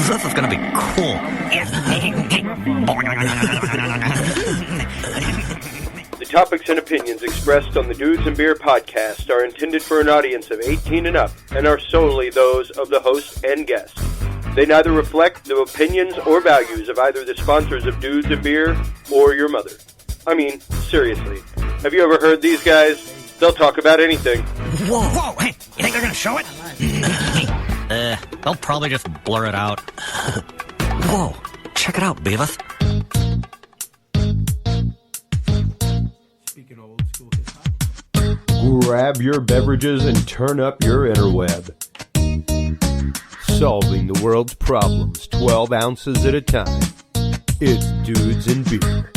This is gonna be cool. The topics and opinions expressed on the Dudes and Beer podcast are intended for an audience of 18 and up and are solely those of the host and guests. They neither reflect the opinions or values of either the sponsors of Dudes and Beer or your mother. I mean, seriously. Have you ever heard these guys? They'll talk about anything. Whoa, hey, you think they're gonna show it? They'll probably just blur it out. Whoa, check it out, Beavis. Speaking of old school hip-hop. Grab your beverages and turn up your interweb. Solving the world's problems 12 ounces at a time. It's Dudes and Beer.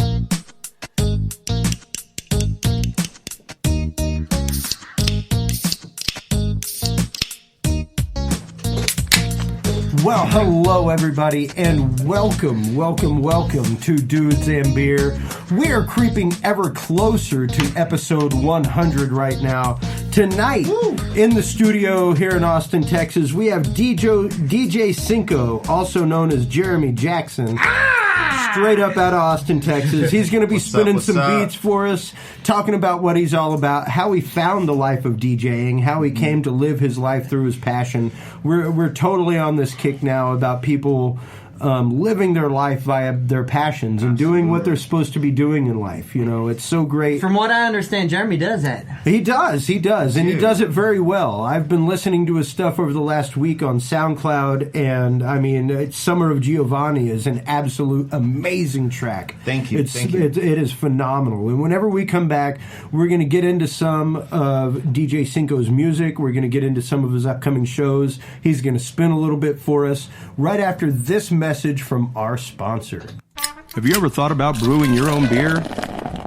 Well, hello everybody, and welcome to Dudes and Beer. We are creeping ever closer to episode 100 right now. Tonight, in the studio here in Austin, Texas, we have DJ Cynco, also known as Jeremy Jackson. Straight up out of Austin, Texas. He's going to be spinning some beats for us, talking about what he's all about, how he found the life of DJing, how he came to live his life through his passion. We're totally on this kick now about people living their life via their passions and doing what they're supposed to be doing in life. You know, it's so great. From what I understand, Jeremy does that. He does, and he does it very well. I've been listening to his stuff over the last week on SoundCloud, and I mean, Summer of Giovanni is an absolute amazing track. Thank you. It is phenomenal. And whenever we come back, we're going to get into some of DJ Cynco's music. We're going to get into some of his upcoming shows. He's going to spin a little bit for us right after this message from our sponsor. Have you ever thought about brewing your own beer?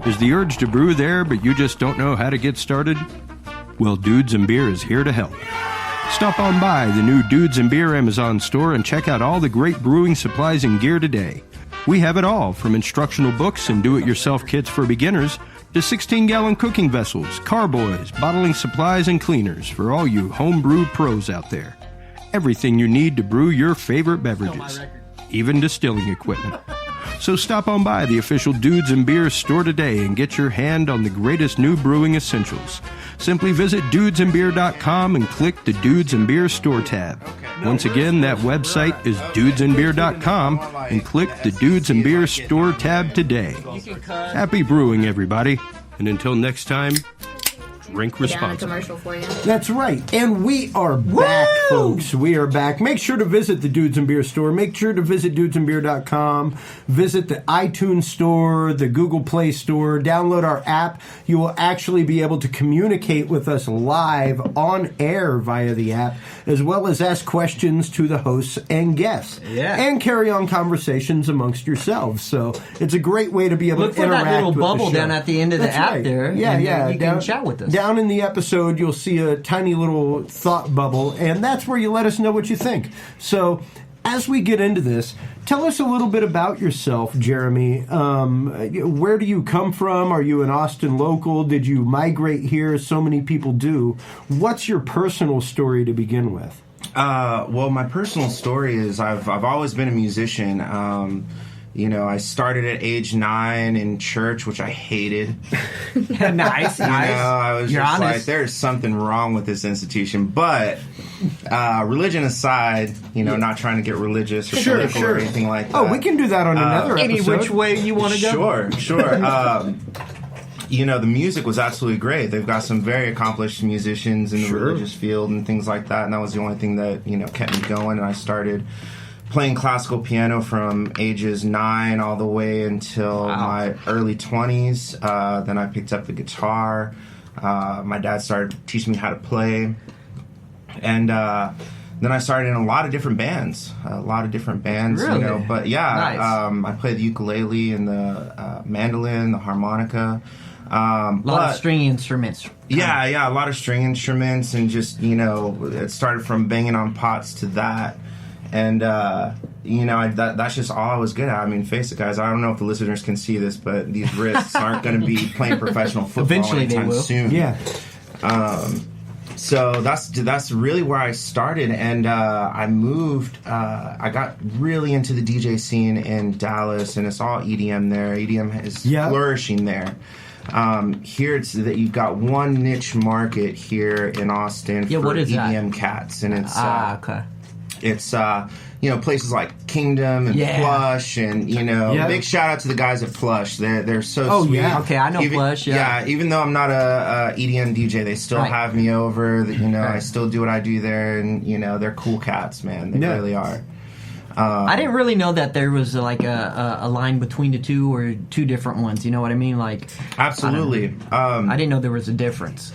Is the urge to brew there, but you just don't know how to get started? Well, Dudes and Beer is here to help. Stop on by the new Dudes and Beer Amazon store and check out all the great brewing supplies and gear today. We have it all, from instructional books and do-it-yourself kits for beginners to 16-gallon cooking vessels, carboys, bottling supplies, and cleaners for all you homebrew pros out there. Everything you need to brew your favorite beverages, even distilling equipment. So stop on by the official Dudes and Beer store today and get your hand on the greatest new brewing essentials. Simply visit dudesandbeer.com and click the Dudes and Beer store tab. Once again, that website is dudesandbeer.com and click the Dudes and Beer store tab today. Happy brewing, everybody. And until next time, drink responsibly. Commercial for you. That's right. And we are back, folks. We are back. Make sure to visit the Dudes and Beer store. Make sure to visit dudesandbeer.com. Visit the iTunes store, the Google Play store. Download our app. You will actually be able to communicate with us live on air via the app, as well as ask questions to the hosts and guests. Yeah. And carry on conversations amongst yourselves. So it's a great way to be able Look to for interact that little with bubble the show. down at the end of the That's app right. there. Yeah, and yeah. You can chat with us. Down in the episode, you'll see a tiny little thought bubble, and that's where you let us know what you think. So, as we get into this, tell us a little bit about yourself, Jeremy. Where do you come from? Are you an Austin local? Did you migrate here? So many people do. What's your personal story to begin with? Well, my personal story is I've always been a musician. You know, I started at age 9 in church, which I hated. Nice. You know, I was You're just honest. like, there's something wrong with this institution. But religion aside, you know, not trying to get religious or political or anything like that. Oh, we can do that on another Any episode. which way you want to go. Sure. You know, the music was absolutely great. They've got some very accomplished musicians in the religious field and things like that. And that was the only thing that, you know, kept me going. And I started playing classical piano from ages 9 all the way until my early 20s. Then I picked up the guitar. My dad started teaching me how to play. And then I started in a lot of different bands. Really? You know. But yeah, Nice. I played the ukulele and the mandolin, the harmonica. A lot of string instruments. Yeah, a lot of string instruments, and just, you know, it started from banging on pots to that. And, you know, that's just all I was good at. I mean, face it, guys, I don't know if the listeners can see this, but these wrists aren't going to be playing professional football Eventually anytime they will. soon. Yeah. So that's really where I started, and I moved. I got really into the DJ scene in Dallas, and it's all EDM there. EDM is flourishing there. Here it's that you've got one niche market here in Austin for EDM cats, and it's okay. It's places like Kingdom and Plush, and big shout out to the guys at Plush. They're so sweet. Yeah, okay, I know Plush. Yeah, even though I'm not a EDM DJ, they still have me over. I still do what I do there, and they're cool cats, man. They really are. I didn't really know that there was like a line between the two or two different ones. You know what I mean? Like absolutely. I didn't know there was a difference.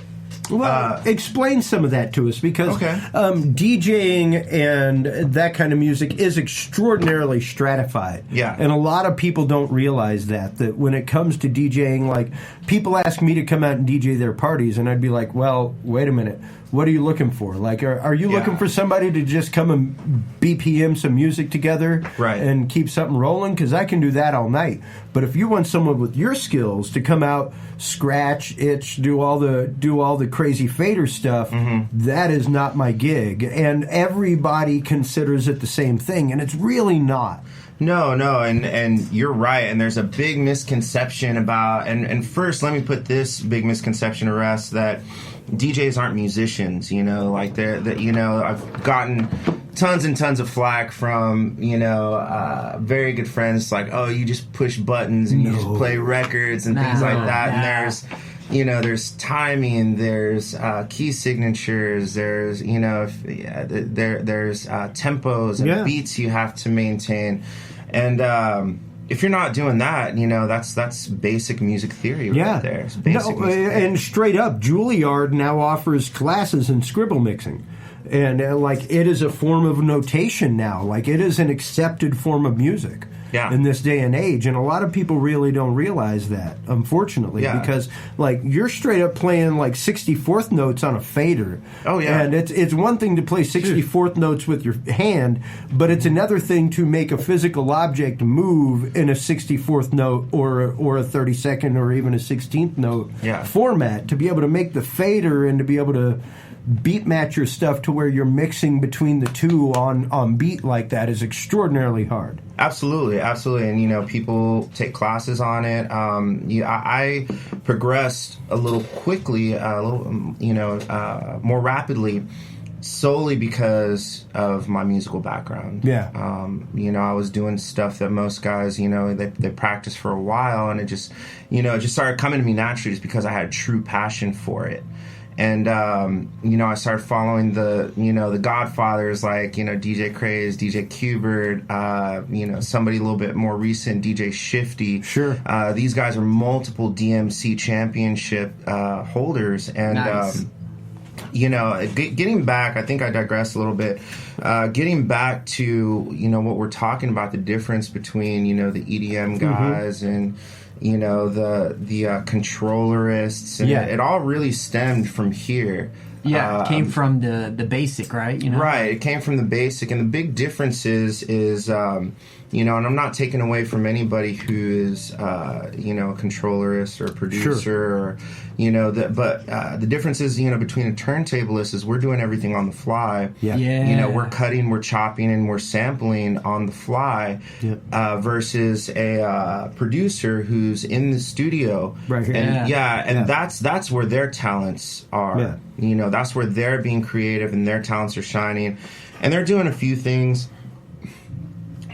Well, explain some of that to us, because DJing and that kind of music is extraordinarily stratified. Yeah. And a lot of people don't realize that when it comes to DJing, like, people ask me to come out and DJ their parties, and I'd be like, well, wait a minute. What are you looking for? Like, are you looking for somebody to just come and BPM some music together and keep something rolling? Because I can do that all night. But if you want someone with your skills to come out, scratch, itch, do all the crazy fader stuff, that is not my gig. And everybody considers it the same thing, and it's really not. No, and you're right. And there's a big misconception about, and first let me put this big misconception to rest, that DJs aren't musicians. Like I've gotten tons and tons of flack from very good friends, like, oh, you just push buttons and you just play records and things like that. And there's timing, there's key signatures, there's there's tempos and beats you have to maintain, and if you're not doing that, that's basic music theory right there. It's basic music theory. And straight up, Juilliard now offers classes in scribble mixing. And, it is a form of notation now. Like, it is an accepted form of music in this day and age. And a lot of people really don't realize that, unfortunately. Because, you're straight up playing, 64th notes on a fader. Oh, yeah. And it's one thing to play 64th notes with your hand, but it's another thing to make a physical object move in a 64th note or a 32nd or even a 16th note format, to be able to make the fader and to be able to beat match your stuff to where you're mixing between the two on beat like that is extraordinarily hard. Absolutely. And people take classes on it. I progressed a little quickly, more rapidly, solely because of my musical background. I was doing stuff that most guys, they practice for a while, and it just started coming to me naturally, just because I had true passion for it. And, I started following the Godfathers, like, DJ Craze, DJ Qbert, somebody a little bit more recent, DJ Shifty. Sure. These guys are multiple DMC championship holders. And, nice. Getting back, I think I digress a little bit. Getting back to, what we're talking about, the difference between, the EDM guys and the controllerists, and it all really stemmed from here. It came from the basic, right? Right, it came from the basic, and the big difference is and I'm not taking away from anybody who is a controllerist or a producer, or but the difference is between a turntablist is we're doing everything on the fly. We're cutting, we're chopping, and we're sampling on the fly, versus a producer who's in the studio right here. And that's where their talents are. That's where they're being creative and their talents are shining, and they're doing a few things,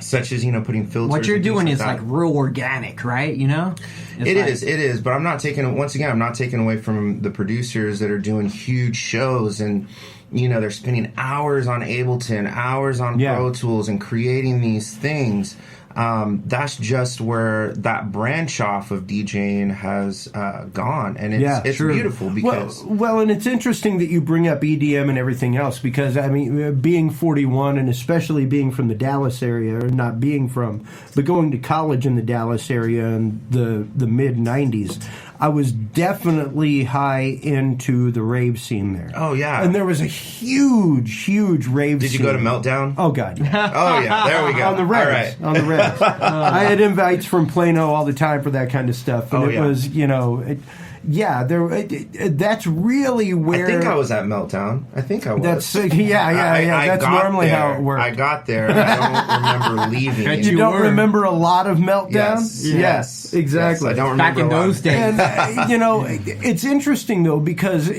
such as putting filters. What you're doing is like real organic, right? It is. But I'm not taking away from the producers that are doing huge shows, and they're spending hours on Ableton, hours on Pro Tools, and creating these things. That's just where that branch off of DJing has gone, and it's beautiful because and it's interesting that you bring up EDM and everything else, because I mean, being 41 and especially being from the Dallas area, or not being from, but going to college in the Dallas area in the mid 90s, I was definitely high into the rave scene there. Oh, yeah. And there was a huge rave scene. Did you go to Meltdown? Oh, God, yeah. Oh, yeah. There we go. On the revs. All right. On the revs. I had invites from Plano all the time for that kind of stuff. And it was, yeah, that's really where... I think I was at Meltdown. I think I was. That's that's normally how it works. I got there. And I don't remember leaving. You don't remember a lot of Meltdown? Yes, exactly. Yes, I don't remember back in those days. And, it's interesting, though, because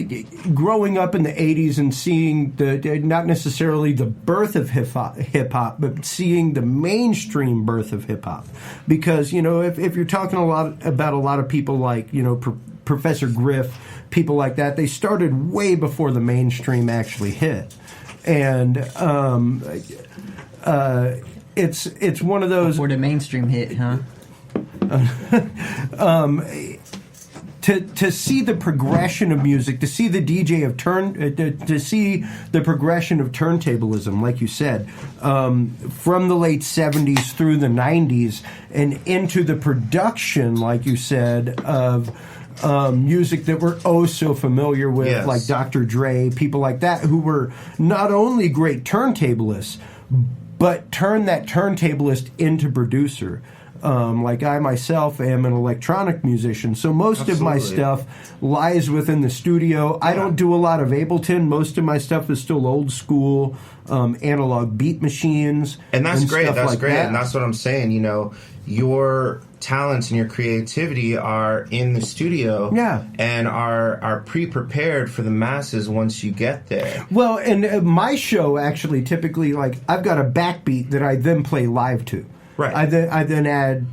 growing up in the 80s and seeing not necessarily the birth of hip-hop, but seeing the mainstream birth of hip-hop. Because, if you're talking about a lot of people like, Professor Griff, people like that, they started way before the mainstream actually hit. And it's one of those... Before the mainstream hit, huh? To see the progression of music, to see the DJ of to see the progression of turntablism, like you said, from the late 70s through the 90s and into the production, like you said, of music that we're so familiar with, yes. like Dr. Dre, people like that, who were not only great turntablists, but turned that turntablist into producer. Like I myself am an electronic musician, so most of my stuff lies within the studio. I don't do a lot of Ableton. Most of my stuff is still old school, analog beat machines. And that's great. Stuff That's like great. that. And that's what I'm saying. Your talents and your creativity are in the studio, and are pre-prepared for the masses once you get there. Well, and my show actually typically, like, I've got a backbeat that I then play live to. Right. I then add,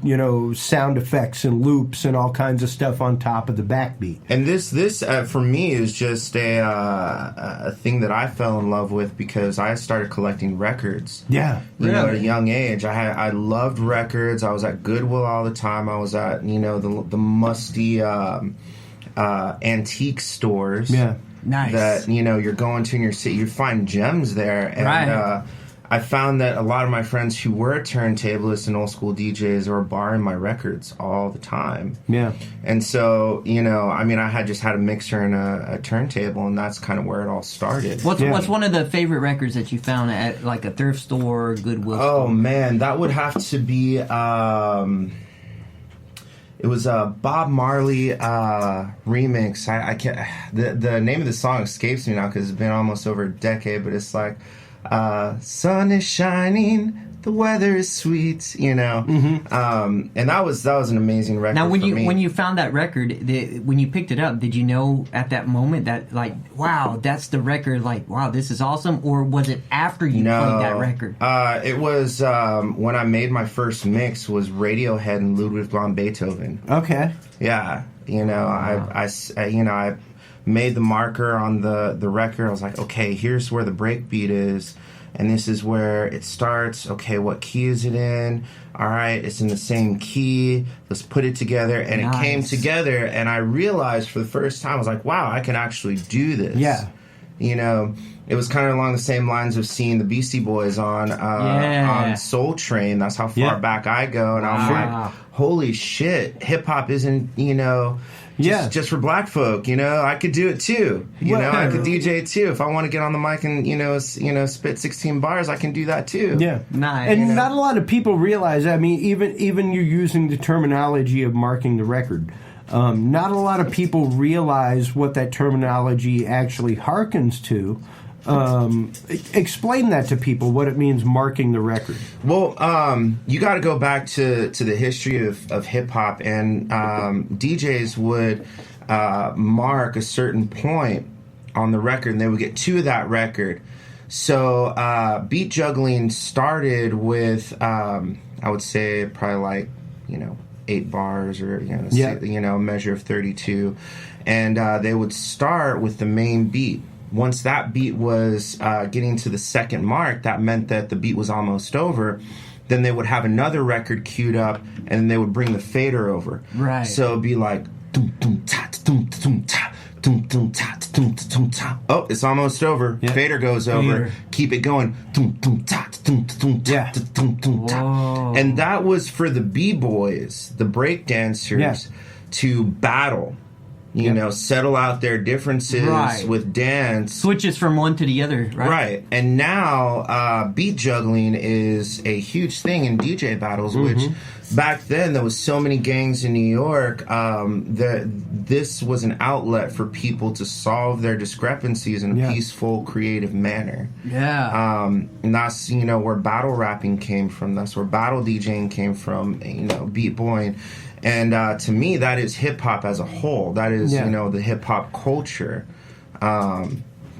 sound effects and loops and all kinds of stuff on top of the backbeat. And this for me is just a thing that I fell in love with because I started collecting records. Yeah, at a young age. I loved records. I was at Goodwill all the time. I was at the musty antique stores. Yeah, nice. That you're going to in your city. You find gems there, and right. I found that a lot of my friends who were turntablists and old school DJs were borrowing my records all the time. Yeah. And so, I had just had a mixer and a turntable, and that's kind of where it all started. What's one of the favorite records that you found at like a thrift store, Goodwill? Oh, man, that would have to be, it was a Bob Marley remix. I can't, the name of the song escapes me now because it's been almost over a decade, but it's like, sun is shining, the weather is sweet, Mm-hmm. And that was an amazing record. Now, when for me. when you found that record, when you picked it up, did you know at that moment that, like, wow, that's the record, like, wow, this is awesome, or was it after you played that record? It was when I made my first mix was Radiohead and Ludwig van Beethoven. Okay. Yeah, I made the marker on the record. I was like, okay, here's where the break beat is, and this is where it starts. Okay, what key is it in? All right, it's in the same key. Let's put it together. And It came together, and I realized for the first time, I was like, wow, I can actually do this. Yeah. It was kind of along the same lines of seeing the Beastie Boys on Soul Train. That's how far back I go. And I'm like, holy shit, hip-hop isn't, just for black folk, I could do it too. I could DJ too. If I want to get on the mic and spit 16 bars, I can do that too. Yeah, nice. And not a lot of people realize. I mean, even you using the terminology of marking the record. Not a lot of people realize what that terminology actually harkens to. Explain that to people, what it means marking the record. Well, you got to go back to the history of hip-hop, and DJs would mark a certain point on the record, and they would get to that record. So beat juggling started with, I would say, probably like, 8 bars or, a measure of 32. And they would start with the main beat. Once that beat was getting to the second mark, that meant that the beat was almost over. Then they would have another record queued up, and they would bring the fader over. Right. So it'd be like, dum dum ta dum dum ta dum dum ta dum dum ta. Oh, it's almost over. Yeah. Fader goes over. Keep it going. Dum dum ta dum dum ta dum dum ta. And that was for the b-boys, the break dancers, to battle. Settle out their differences with dance. Switches from one to the other, right? Right. And now beat juggling is a huge thing in DJ battles, which back then there was so many gangs in New York that this was an outlet for people to solve their discrepancies in a peaceful, creative manner. Yeah. And that's, you know, where battle rapping came from. That's where battle DJing came from, you know, beat boying. And to me, that is hip-hop as a whole. That is, you know, the hip-hop culture.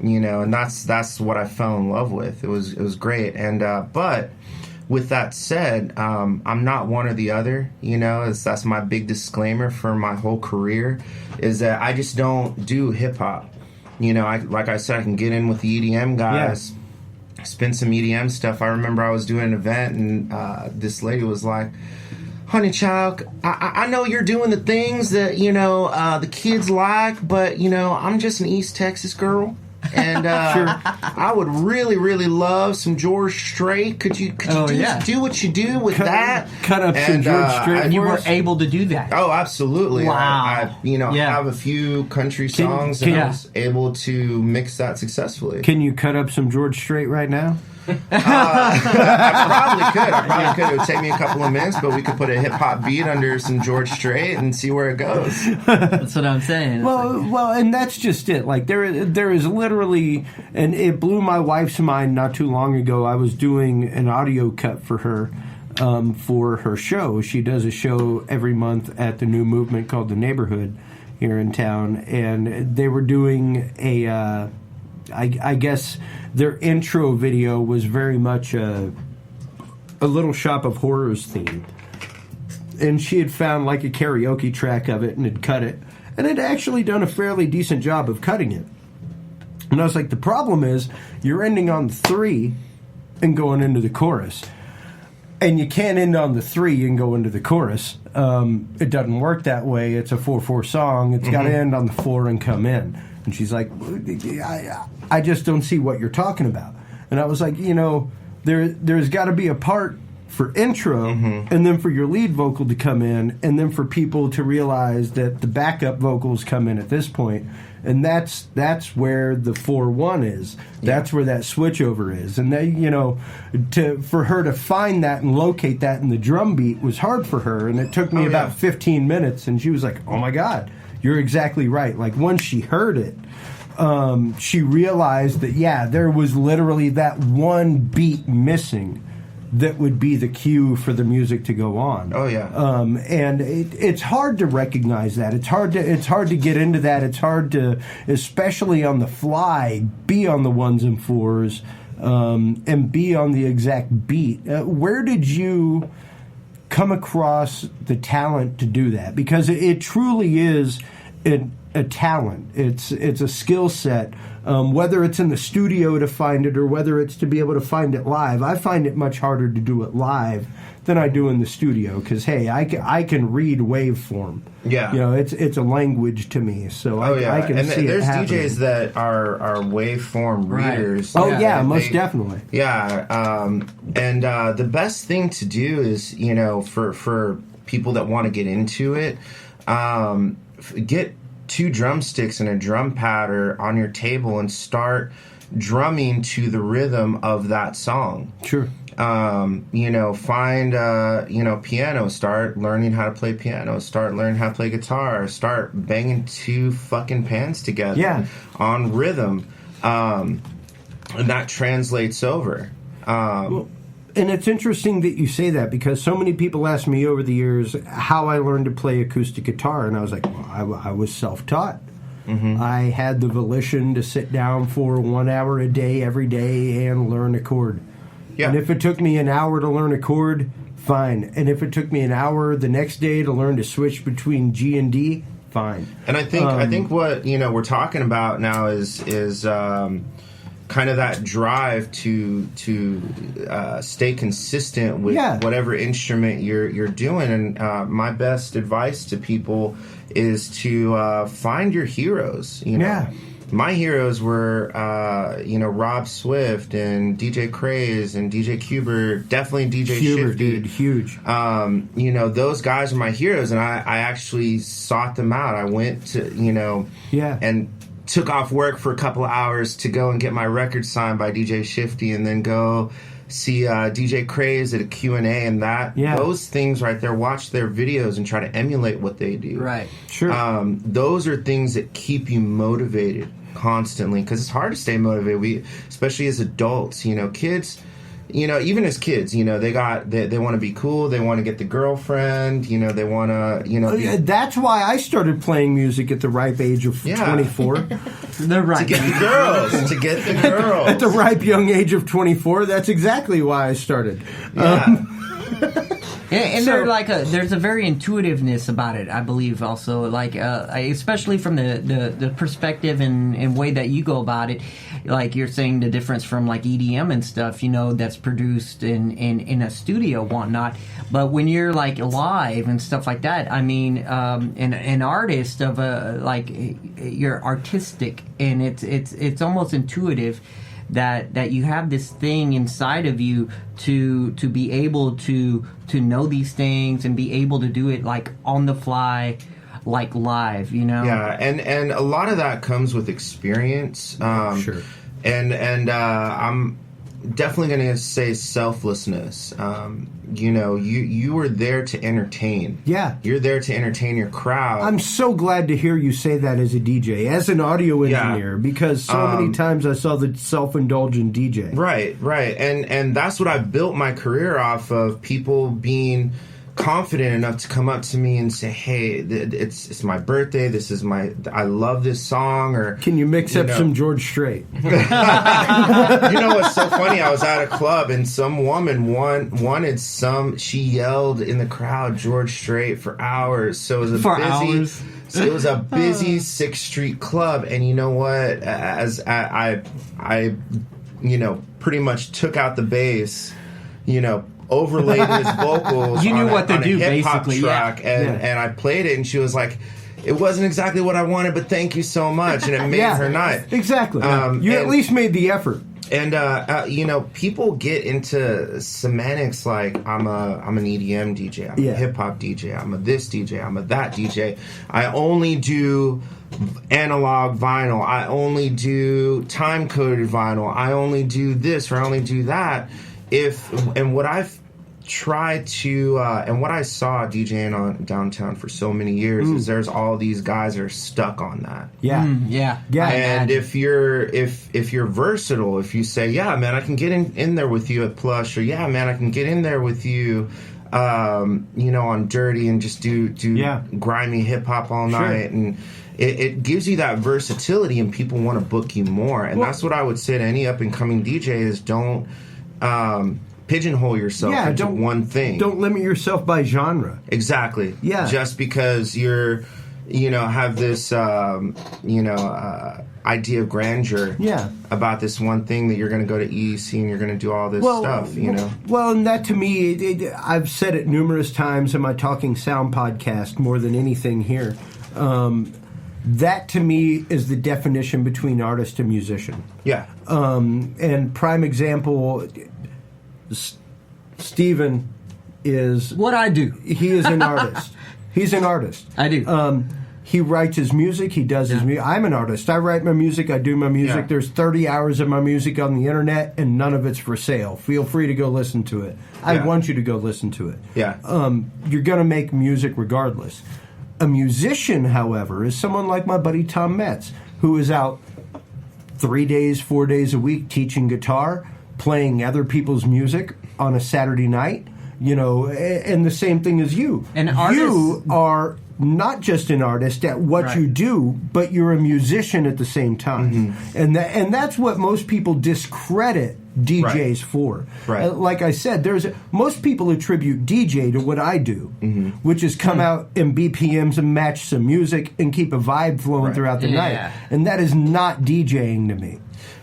You know, and that's what I fell in love with. It was great. And but with that said, I'm not one or the other. You know, that's my big disclaimer for my whole career, is that I just don't do hip hop. You know, like I said, I can get in with the EDM guys, spin some EDM stuff. I remember I was doing an event, and this lady was like, "Honey child, I know you're doing the things that, you know, the kids like, but, you know, I'm just an East Texas girl. And I would really, really love some George Strait. Could you do what you do with that? Cut up some George Strait. And you were able to do that. Oh, absolutely. Wow. I have a few country songs, and I was able to mix that successfully. Can you cut up some George Strait right now? I probably could. It would take me a couple of minutes, but we could put a hip hop beat under some George Strait and see where it goes. That's what I'm saying. Well, and that's just it. Like there is literally, and it blew my wife's mind not too long ago. I was doing an audio cut for her. For her show. She does a show every month at the new movement called The Neighborhood here in town, and they were doing a I guess their intro video was very much a Little Shop of Horrors theme. And she had found like a karaoke track of it and had cut it. And had actually done a fairly decent job of cutting it. And I was like, the problem is you're ending on the 3 and going into the chorus. And you can't end on the 3 and go into the chorus. It doesn't work that way. It's a 4/4 song. It's got to end on the 4 and come in. And she's like, I just don't see what you're talking about. And I was like, you know, there's got to be a part for intro, and then for your lead vocal to come in, and then for people to realize that the backup vocals come in at this point. And that's where the 4/1 is. That's where that switchover is. And they, you know, for her to find that and locate that in the drum beat was hard for her. And it took me about 15 minutes. And she was like, "Oh my God, you're exactly right." Like once she heard it, she realized that there was literally that one beat missing that would be the cue for the music to go on. Oh yeah. And it's hard to recognize that. It's hard to get into that. It's hard to, especially on the fly, be on the 1s and 4s, and be on the exact beat. Where did you come across the talent to do that? Because it truly is a talent. It's a skill set. Whether it's in the studio to find it or whether it's to be able to find it live, I find it much harder to do it live than I do in the studio. Because hey, I can read waveform. Yeah, you know, it's a language to me. So I can see there's it happening. DJs that are waveform readers. Oh yeah, most definitely. Yeah, and the best thing to do is, you know, for people that want to get into it, get 2 drumsticks and a drum pad on your table and start drumming to the rhythm of that song. Sure. You know, find piano, start learning how to play piano, start learning how to play guitar, start banging 2 fucking pans together on rhythm. And that translates over. And it's interesting that you say that, because so many people ask me over the years how I learned to play acoustic guitar, and I was like, well, I was self-taught. I had the volition to sit down for 1 hour a day every day and learn a chord. Yeah. And if it took me an hour to learn a chord, fine. And if it took me an hour the next day to learn to switch between G and D, fine. And I think what, you know, we're talking about now is kind of that drive to stay consistent with whatever instrument you're doing. And my best advice to people is to find your heroes. You know, my heroes were Rob Swift and DJ Craze and DJ Cuber, definitely DJ Cuber, Shifty. Dude, huge. You know, those guys are my heroes, and I actually sought them out. I went to and took off work for a couple of hours to go and get my record signed by DJ Shifty, and then go see DJ Craze at a Q&A and that. Yeah. Those things right there, watch their videos and try to emulate what they do. Right. Sure. Those are things that keep you motivated constantly, because it's hard to stay motivated. Especially as adults, kids, even as kids, they want to be cool, they want to get the girlfriend, they want to, That's why I started playing music at the ripe age of 24. To get the girls. At the ripe young age of 24, that's exactly why I started. Yeah. And there's a very intuitiveness about it, I believe. Also, especially from the perspective and way that you go about it, like you're saying the difference from like EDM and stuff, that's produced in a studio, whatnot. But when you're like live and stuff like that, I mean, an artist of you're artistic, and it's almost intuitive. That you have this thing inside of you to be able to know these things and be able to do it like on the fly, like live, Yeah, and a lot of that comes with experience. Sure. And I'm definitely going to say selflessness. You were there to entertain. Yeah. You're there to entertain your crowd. I'm so glad to hear you say that as a DJ, as an audio engineer, because so many times I saw the self-indulgent DJ. Right. And that's what I built my career off of, people being confident enough to come up to me and say, hey, it's my birthday, I love this song, or can you mix up some George Strait? What's so funny, I was at a club and some woman wanted she yelled in the crowd George Strait for hours. So it was a busy 6th Street club, and you know what, as I pretty much took out the bass, overlaid his vocals. You knew what to do, hip-hop basically. Track, and I played it, and she was like, it wasn't exactly what I wanted, but thank you so much, and it made her night. Exactly. You at least made the effort. And people get into semantics like I'm an EDM DJ, I'm a hip hop DJ, I'm a this DJ, I'm a that DJ. I only do analog vinyl, I only do time coded vinyl, I only do this or I only do that. What I've tried to and what I saw DJing on downtown for so many years is there's all these guys that are stuck on that. Yeah. And if you're versatile, if you say, yeah, man, I can get in there with you at Plush, or yeah, man, I can get in there with you, on Dirty, and just do grimy hip hop all night, and it gives you that versatility, and people want to book you more. And that's what I would say to any up and coming DJ is don't pigeonhole yourself into one thing. Don't limit yourself by genre. Exactly. Yeah. Just because you're, have this, idea of grandeur. Yeah. About this one thing that you're going to go to EEC and you're going to do all this stuff. Well, and that to me, I've said it numerous times in my Talking Sound podcast, more than anything here. That to me is the definition between artist and musician. Yeah. And prime example, Steven is what I do. He is an artist. He's an artist. I do. He writes his music. He does his music. I'm an artist. I write my music. I do my music. Yeah. There's 30 hours of my music on the internet, and none of it's for sale. Feel free to go listen to it. I want you to go listen to it. Yeah. You're going to make music regardless. A musician, however, is someone like my buddy Tom Metz, who is out 3 days, 4 days a week teaching guitar, playing other people's music on a Saturday night, and the same thing as you. And you are not just an artist at what you do, but you're a musician at the same time. Mm-hmm. And that's what most people discredit DJs for. Right. Like I said, most people attribute DJ to what I do, which is come out in BPMs and match some music and keep a vibe flowing throughout the night. And that is not DJing to me.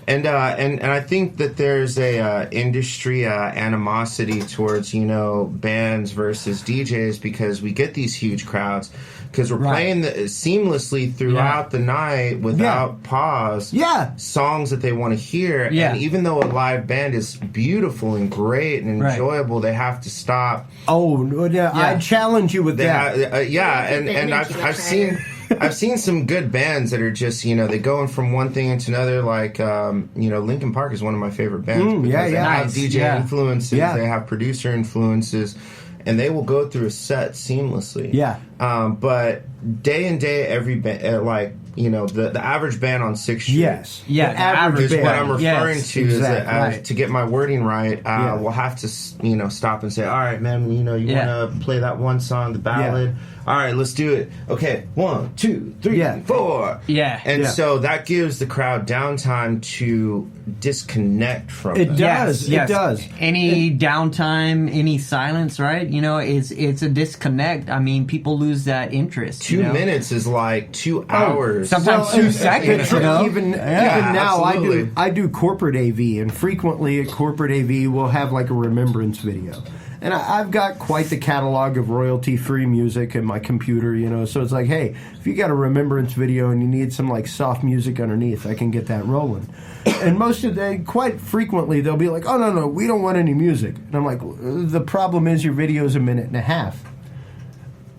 And I think that there's a industry animosity towards bands versus DJs, because we get these huge crowds because we're playing seamlessly throughout the night without pause. Yeah, songs that they want to hear. Yeah. And even though a live band is beautiful and great and enjoyable, they have to stop. Oh, I challenge you with that. And I've seen. I've seen some good bands that are just, they go in from one thing into another. Like, Linkin Park is one of my favorite bands. They have DJ influences, they have producer influences, and they will go through a set seamlessly. Yeah. But day and day, every band, the average band on 6th Street. Yes. Yeah, the average Is band. what I'm referring to. Exactly. To get my wording right, we'll have to, stop and say, all right, man, you want to play that one song, the ballad. Yeah. All right, let's do it. Okay, 1, 2, 3, 4. Yeah. And so that gives the crowd downtime to disconnect from It them. does. Yes. It does. Any downtime, any silence, right? It's a disconnect. I mean, people lose that interest. 2 minutes is like 2 hours. Sometimes 2 seconds. Even now, absolutely. I do corporate AV, and frequently at corporate AV we'll have like a remembrance video. And I've got quite the catalog of royalty-free music in my computer, so it's like, hey, if you got a remembrance video and you need some like soft music underneath, I can get that rolling. And quite frequently, they'll be like, oh, no, we don't want any music. And I'm like, the problem is your video is 1.5 minutes,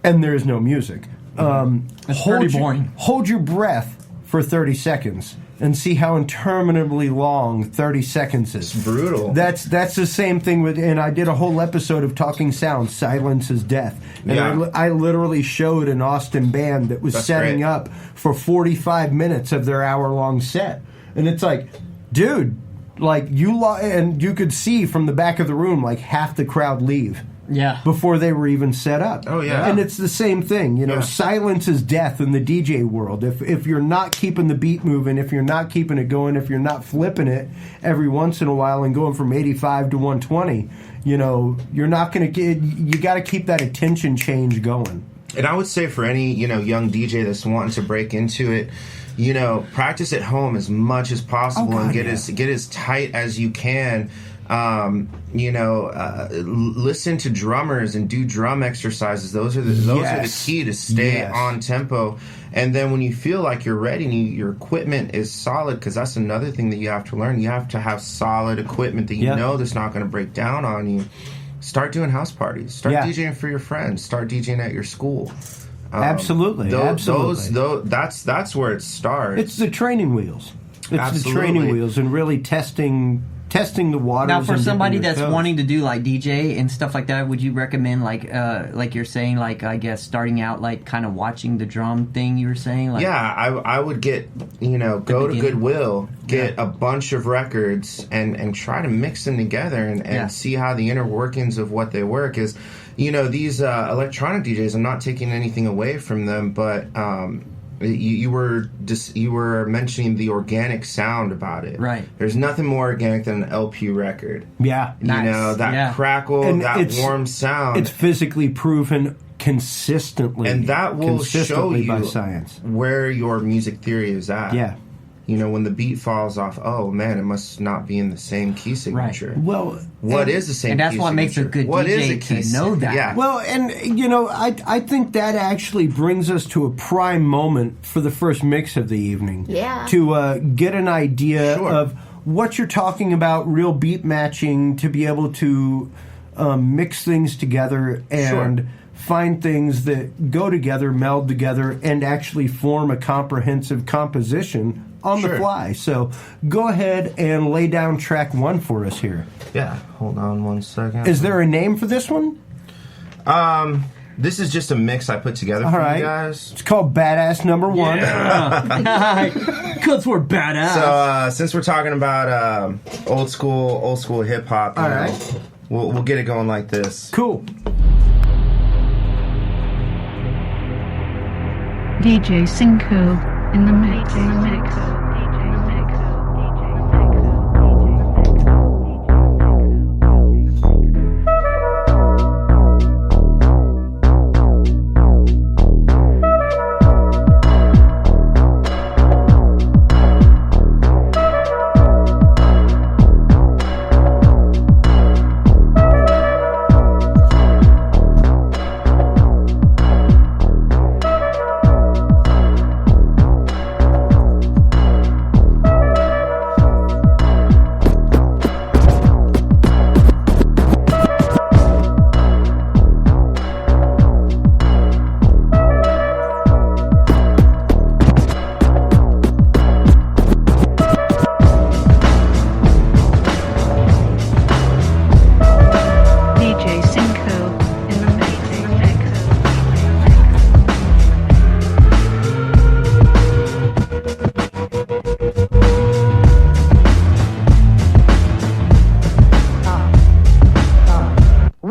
and there's no music. It's pretty boring. Hold your breath for 30 seconds. And see how interminably long 30 seconds is. It's brutal. That's the same thing with, and I did a whole episode of Talking Sound, Silence is Death. And I literally showed an Austin band that was setting up for 45 minutes of their hour-long set. And it's like, dude, like and you could see from the back of the room, like half the crowd leave. Yeah. Before they were even set up. Oh, yeah. And it's the same thing. Silence is death in the DJ world. If you're not keeping the beat moving, if you're not keeping it going, if you're not flipping it every once in a while and going from 85 to 120, you're not going to get... You got to keep that attention change going. And I would say for any, young DJ that's wanting to break into it, practice at home as much as possible and get as tight as you can. Listen to drummers and do drum exercises. Those are the key to stay on tempo. And then when you feel like you're ready and your equipment is solid, because that's another thing that you have to learn. You have to have solid equipment that you know that's not going to break down on you. Start doing house parties. Start DJing for your friends. Start DJing at your school. Absolutely. That's where it starts. It's the training wheels. It's the training wheels and really testing the waters. Now, for and somebody dipping your that's toes. wanting to do like DJ and stuff like that, would you recommend like you're saying, like I guess starting out like kind of watching the drum thing you were saying? Like, I would get go to Goodwill, get a bunch of records and try to mix them together and see how the inner workings of what they work is. These electronic DJs, I'm not taking anything away from them, but you were mentioning the organic sound about it. Right. There's nothing more organic than an LP record. Yeah. Nice. That crackle, And that warm sound. It's physically proven consistently. And that will show you by science where your music theory is at. Yeah. When the beat falls off, oh man, it must not be in the same key signature. Right. Well, what is the same and that's key what makes a signature? good What is DJ a key to know that. Yeah. well, and I think that actually brings us to a prime moment for the first mix of the evening. Yeah. To get an idea Sure. of what you're talking about, real beat matching, to be able to mix things together and find things that go together, meld together, and actually form a comprehensive composition on the fly. So go ahead and lay down track 1 for us here. Yeah. Hold on one second. Is there a name for this one? This is just a mix I put together All for right. you guys. It's called Badass Number 1. Because we're badass. So since we're talking about old school hip hop, All right. we'll get it going like this. Cool. DJ Cynco in the mix.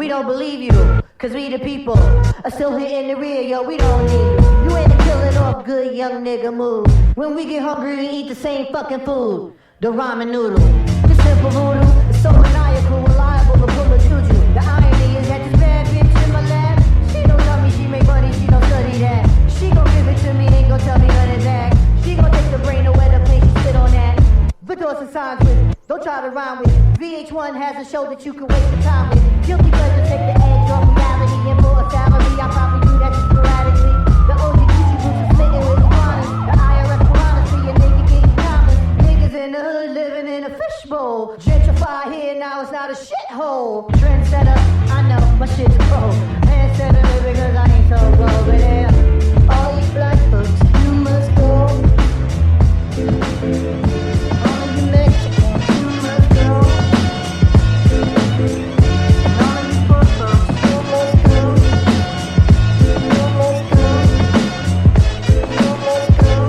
we don't believe you, cause we the people are still here in the rear, yo, we don't need you. You ain't a killing off good young nigga move. When we get hungry, we eat the same fucking food. The ramen noodle, the simple voodoo, it's so maniacal, reliable to pull a juju. The irony is that this bad bitch in my lap, she don't tell me she make money, she don't study that. She gon' give it to me, ain't gon' tell me none of that. She gon' take the brain away, the place she sit on that. But those are signs with, don't try to rhyme with. VH1 has a show that you can waste your time with. Guilty pleasure take the edge on reality, and for a salary, I probably do that just sporadically. The OG Gucci boots are smitten with iguanas. The IRS piranhas see a nigga getting commas. Niggas in the hood living in a fishbowl. Gentrify here, now it's not a shithole. Trendsetter, I know, my shit's cold. Handsetter because I ain't so cold. But yeah, all you black folks, you must go. All you Mexicans, you must go. All you poor folks, you must go. You must go. You must go.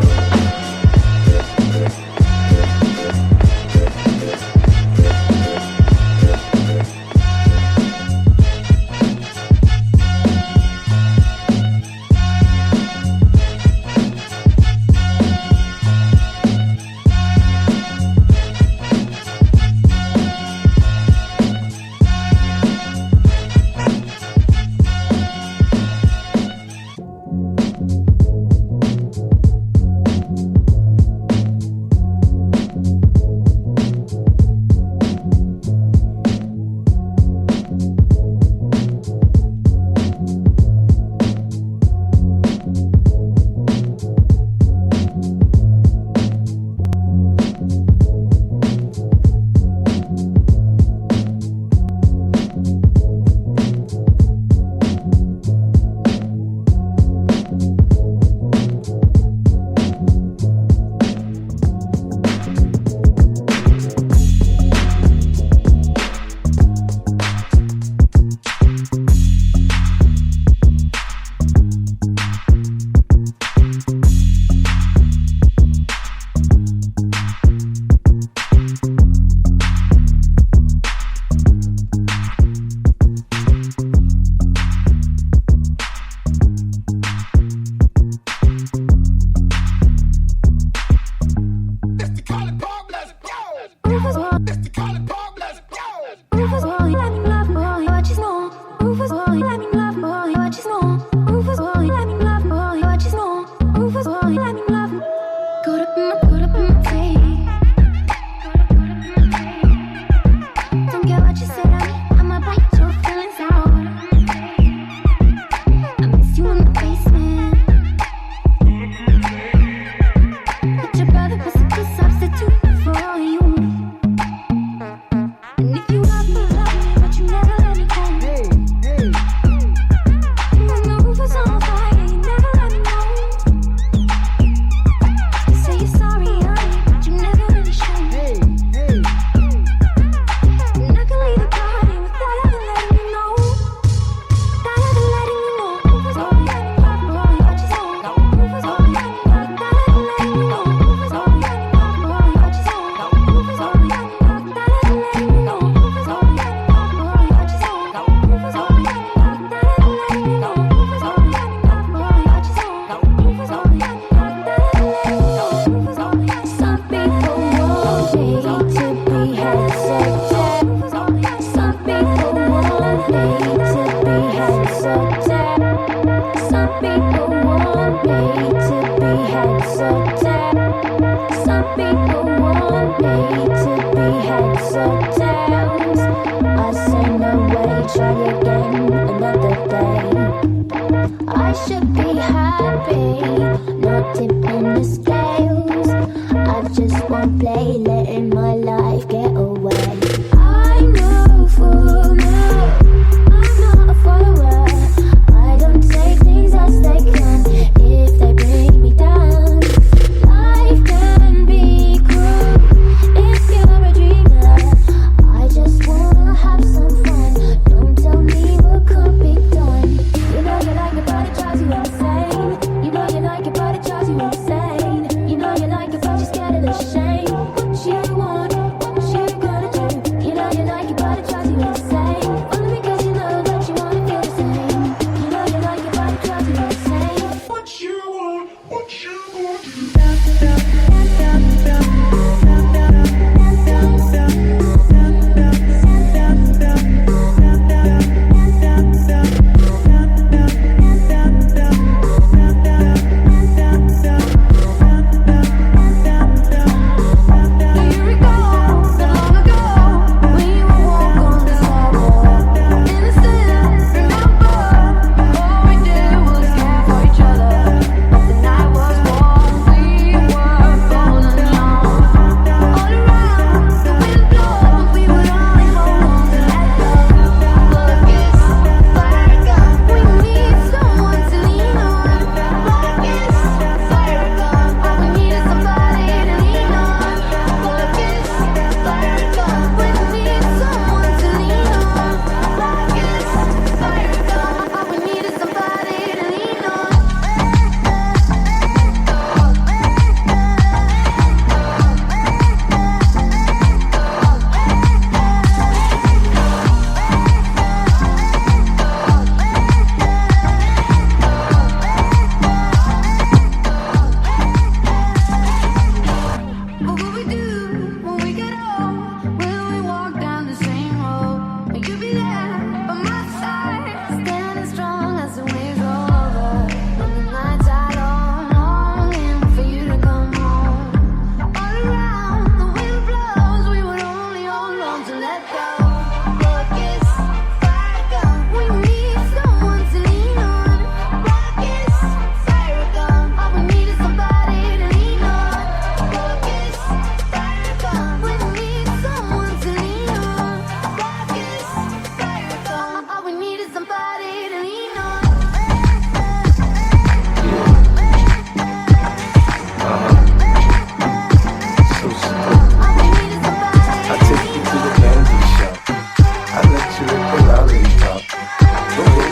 You know you like it, but it drives you insane. You know you like it, but you're scared of the shame.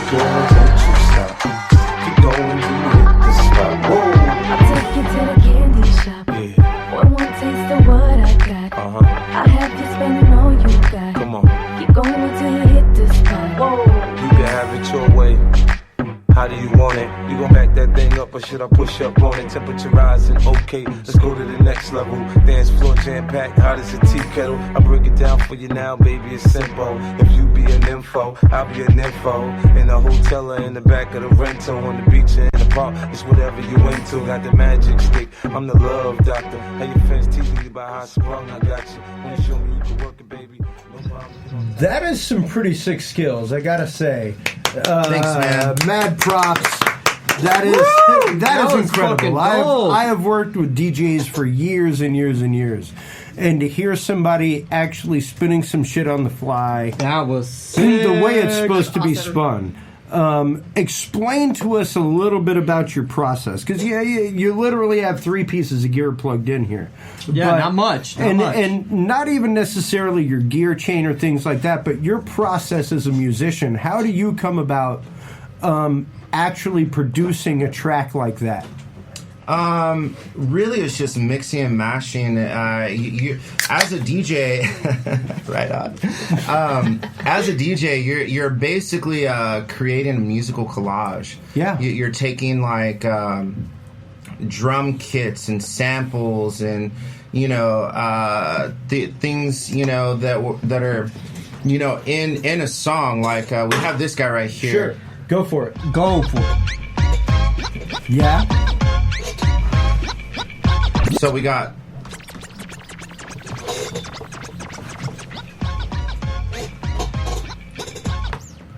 Keep going, don't you stop. Keep going till you hit the spot. Whoa. I'll take you to the candy shop. Yeah. One more taste of what I got. I'll have you spending all you got. Come on. Keep going till you hit the spot. Whoa. You can have it your way. How do you want it? You gon' back that thing up or should I push up on it? Temperature rising, okay, let's go to the next level. Dance floor jam-packed, hot as a tea kettle. I break it down for you now, baby, it's simple. If you be an info, I'll be an info. In the hotel or in the back of the rental, on the beach or in the park, it's whatever you into. Got the magic stick, I'm the love doctor. How your friends teasing you about how I sprung, I got you. Wanna show me you can work it, baby? No problem. That is some pretty sick skills, I gotta say. Thanks, man. Mad props. That is incredible. I have worked with DJs for years and years and years. And to hear somebody actually spinning some shit on the fly, that was sick. The way it's supposed to be spun. Explain to us a little bit about your process, because you literally have 3 pieces of gear plugged in here. Yeah, but, not much. And not even necessarily your gear chain or things like that, but your process as a musician. How do you come about actually producing a track like that? Really, it's just mixing and mashing. You as a DJ, right on. As a DJ, you're basically creating a musical collage. Yeah, you're taking like drum kits and samples and things that are in a song. Like we have this guy right here. Sure, go for it. Go for it. Yeah. So we got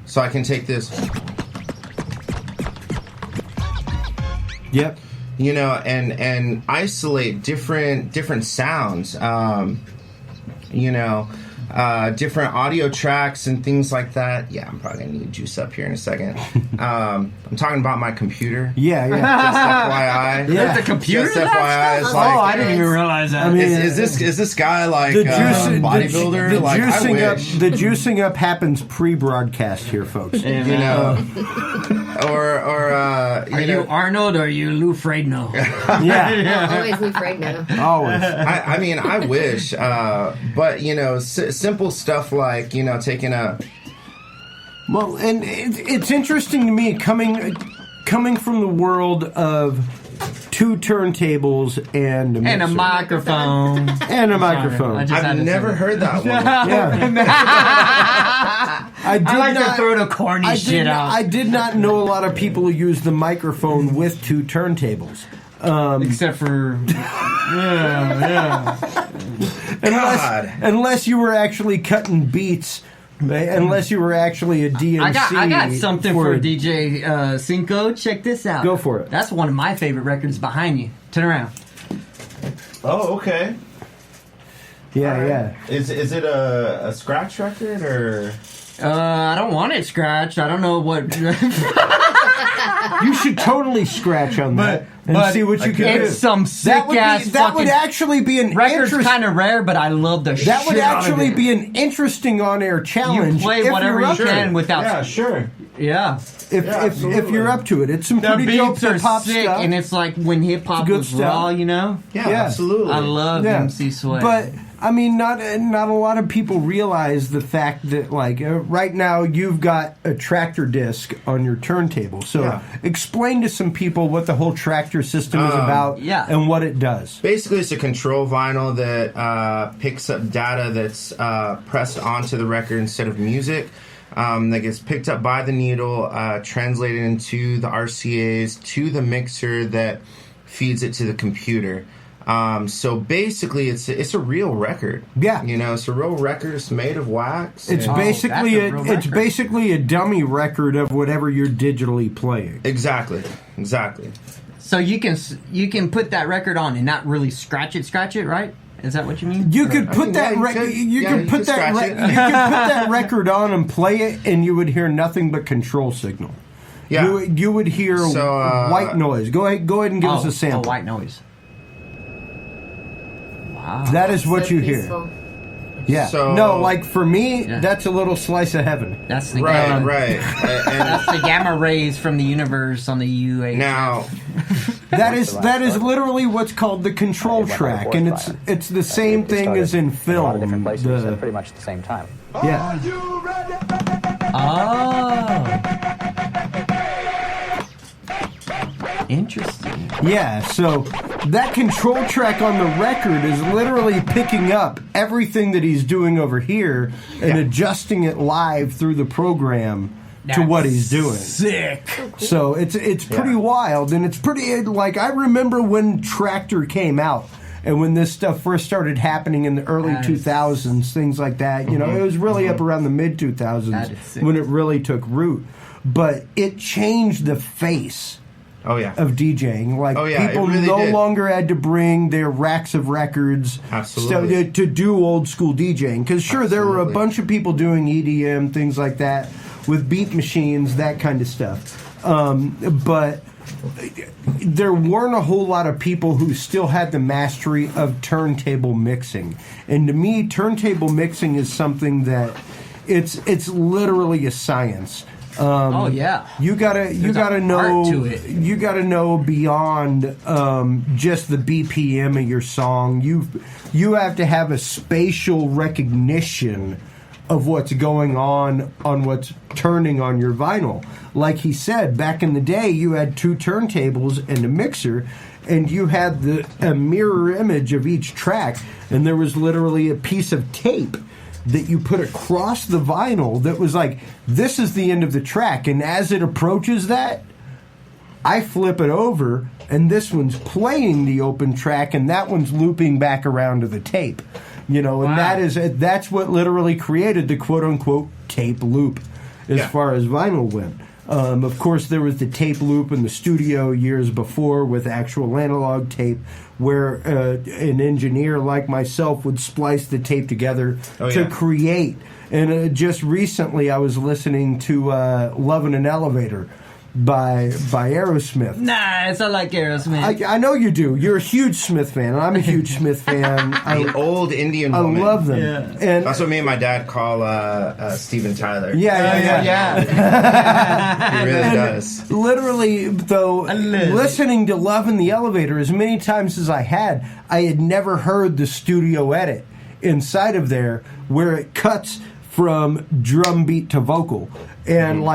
so I can take this, yep, and isolate different sounds, different audio tracks and things like that. Yeah, I'm probably gonna need juice up here in a second. I'm talking about my computer. Yeah. Just FYI. Yeah. The computer. Just FYI. It's like, I didn't even realize that. I mean, is this guy like the bodybuilder? The Like, I wish. the juicing up happens pre-broadcast here, folks. Or are you Arnold or are you Lou Ferrigno? Yeah. Always Lou Ferrigno. Always. I mean, I wish, but simple stuff like taking a. Well, and it's interesting to me coming from the world of 2 turntables and a mixer. And a microphone. And a microphone. I've never heard that one. Yeah. I like to throw the corny shit out. I did not know a lot of people who use the microphone with 2 turntables. Except for unless you were actually cutting beats, unless you were actually a DMC. I got something for DJ Cynco. Check this out. Go for it. That's one of my favorite records behind you. Turn around. Oh, okay. Yeah. Is it a scratch record or? I don't want it scratched. I don't know what. You should totally scratch on that and see what you can do. It's some sick ass. That would actually be an record's kind of rare, but I love the shit. That would actually be an interesting on-air challenge. You play whatever you can without. Yeah, sure. Yeah. If you're up to it, it's some the pretty dope beats are hip-hop sick, stuff. and it's like when hip hop was raw, Yeah, absolutely. I love MC Sway. But I mean, not a lot of people realize the fact that right now you've got a tractor disc on your turntable. So explain to some people what the whole tractor system is about and what it does. Basically, it's a control vinyl that picks up data that's pressed onto the record instead of music. That gets picked up by the needle, translated into the RCAs to the mixer that feeds it to the computer. So basically, it's a real record. Yeah, it's a real record. It's made of wax. It's basically a dummy record of whatever you're digitally playing. Exactly. So you can put that record on and not really scratch it, right? Is that what you mean? You could put that record on and play it, and you would hear nothing but control signal. Yeah, you would hear white noise. Go ahead and give us a sample. White noise. Wow, that is what you hear. Yeah. So, no, like for me, that's a little slice of heaven. That's the right. gamma. And That's the gamma rays from the universe on the UA. now, that is literally what's called the control track, and it's the same thing as in film. A lot of different places at pretty much the same time. Yeah. Oh. Interesting. Yeah, so that control track on the record is literally picking up everything that he's doing over here and adjusting it live through the program to what he's doing. Sick. So it's pretty wild, and it's pretty, like, I remember when Tractor came out and when this stuff first started happening in the early 2000s, things like that. You know, it was really up around the mid 2000s when it really took root. But it changed the face of DJing. Like, people really no did. longer had to bring their racks of records to do old school DJing. Because, sure, there were a bunch of people doing EDM, things like that, with beat machines, that kind of stuff. But there weren't a whole lot of people who still had the mastery of turntable mixing. And to me, turntable mixing is something that it's literally a science. You gotta know beyond just the BPM of your song. You have to have a spatial recognition of what's going on what's turning on your vinyl. Like he said, back in the day, you had two turntables and a mixer, and you had a mirror image of each track, and there was literally a piece of tape that you put across the vinyl that was like, this is the end of the track, and as it approaches that, I flip it over, and this one's playing the open track, and that one's looping back around to the tape. You know, and that's what literally created the quote-unquote tape loop as far as vinyl went. Of course, there was the tape loop in the studio years before with actual analog tape, where an engineer like myself would splice the tape together to create. And just recently, I was listening to "Love in an Elevator" by Aerosmith. Nice, I like Aerosmith. I know you do. You're a huge Smith fan, and I'm a huge Smith fan. The old Indian woman. I love them. Yeah. And that's what me and my dad call Steven Tyler. Yeah. He really does. Literally, though, listening to Love in the Elevator as many times as I had never heard the studio edit inside of there where it cuts from drum beat to vocal. And,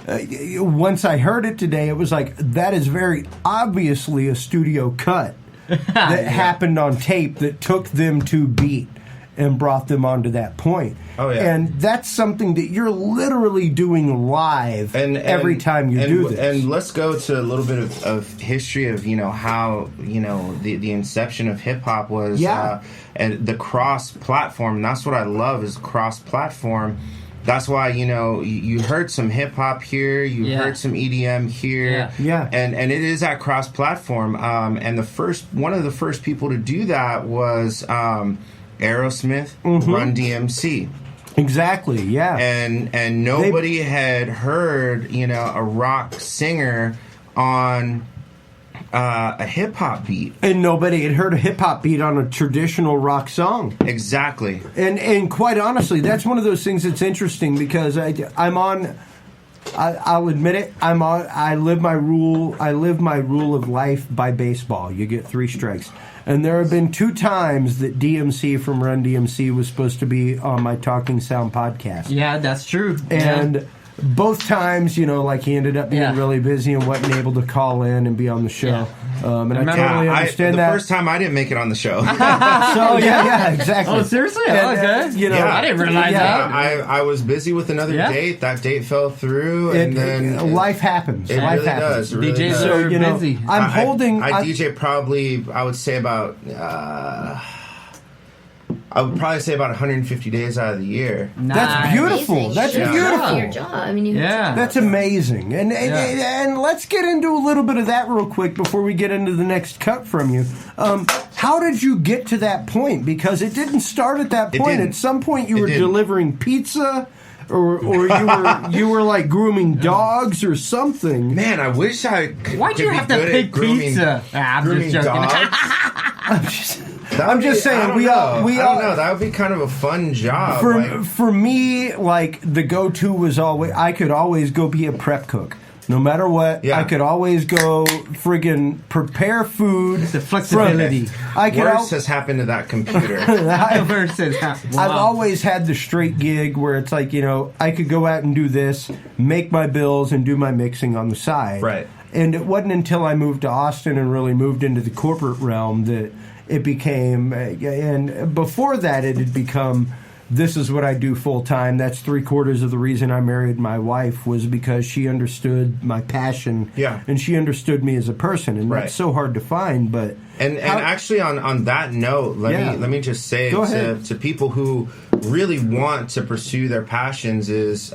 once I heard it today, it was like, that is very obviously a studio cut that happened on tape that took them to beat and brought them onto that point. And that's something that you're literally doing live every time you do this. And let's go to a little bit of history of, how, the inception of hip-hop was. And the cross-platform. And that's what I love is cross-platform. That's why, you heard some hip-hop here, you heard some EDM here, and it is that cross-platform. And one of the first people to do that was Aerosmith, Run DMC. Exactly, yeah. And nobody had heard, a rock singer on a hip-hop beat. And nobody had heard a hip-hop beat on a traditional rock song. Exactly. And quite honestly, that's one of those things that's interesting because I'll admit it, I live my rule of life by baseball. You get 3 strikes. And there have been 2 times that DMC from Run DMC was supposed to be on my Talking Sound podcast. Yeah, that's true. And both times, he ended up being really busy and wasn't able to call in and be on the show. And I totally understand that. The first time I didn't make it on the show. Exactly. Oh, seriously? And, Okay. I didn't realize that. I was busy with another date. That date fell through, and then life happens. It life really happens. does. It really DJs does. are busy. I DJ probably, I would say about... I would probably say about 150 days out of the year. Nice. That's beautiful. That's beautiful. Your job. I mean, that's amazing. And let's get into a little bit of that real quick before we get into the next cut from you. How did you get to that point? Because it didn't start at that point. At some point, you were delivering pizza. Or you were like grooming dogs or something. Man, I wish I could. Why'd you have to pick pizza? I'm grooming just joking. dogs. I'm just saying, we all. I don't know. That would be kind of a fun job. For me, like, the go-to was always, I could always go be a prep cook. No matter what, I could always go friggin' prepare food. The flexibility. Worse has happened to that computer. I've always had the straight gig where it's like, I could go out and do this, make my bills, and do my mixing on the side. Right. And it wasn't until I moved to Austin and really moved into the corporate realm that it became, and before that it had become, this is what I do full time. That's 3/4 of the reason I married my wife, was because she understood my passion. Yeah. And she understood me as a person, and that's so hard to find. But actually on that note, let me just say to people who really want to pursue their passions is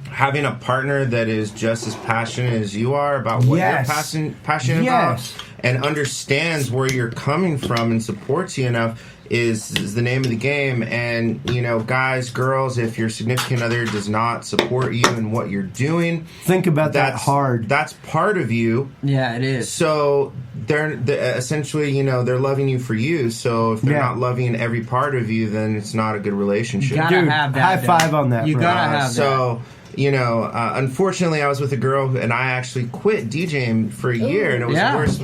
having a partner that is just as passionate as you are about what you're passionate about, and understands where you're coming from and supports you enough is the name of the game. And, guys, girls, if your significant other does not support you in what you're doing, think about that hard. That's part of you. Yeah, it is. So they're essentially, they're loving you for you. So if they're not loving every part of you, then it's not a good relationship. You gotta have that. High five on that. You gotta have that. So, unfortunately, I was with a girl, and I actually quit DJing for a year, and it was the worst.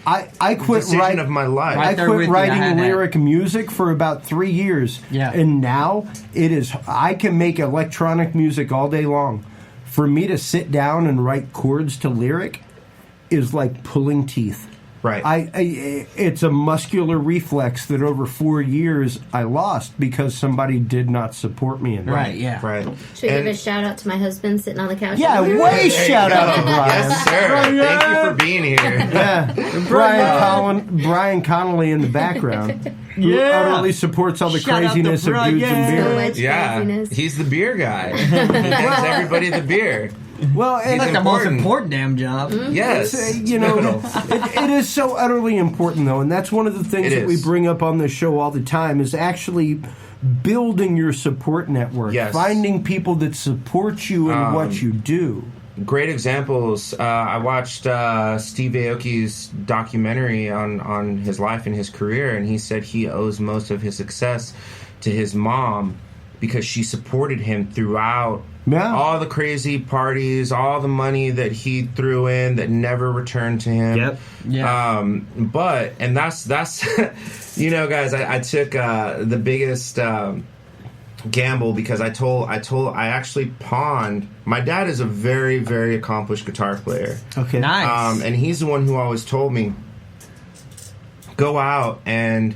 I quit decision of my life. I quit writing lyric music for about 3 years, and now it is. I can make electronic music all day long. For me to sit down and write chords to lyric is like pulling teeth. Right. It's a muscular reflex that over 4 years I lost because somebody did not support me in that. Right, yeah. Right. Should we give a shout out to my husband sitting on the couch? Yeah, way shout out to Brian. Yes, sir. Thank you for being here. Yeah. Brian Connolly in the background. Who utterly supports all the craziness of dudes and beer. Yeah, he's the beer guy. He hands everybody the beer. Well, it's like the most important damn job. Mm-hmm. Yes. It is so utterly important, though, and that's one of the things that we bring up on this show all the time is actually building your support network, finding people that support you in what you do. Great examples. I watched Steve Aoki's documentary on his life and his career, and he said he owes most of his success to his mom because she supported him throughout all the crazy parties, all the money that he threw in that never returned to him. Yep. Yeah. And that's guys, I took the biggest gamble because I actually pawned. My dad is a very, very accomplished guitar player. Okay. Nice. And he's the one who always told me, go out and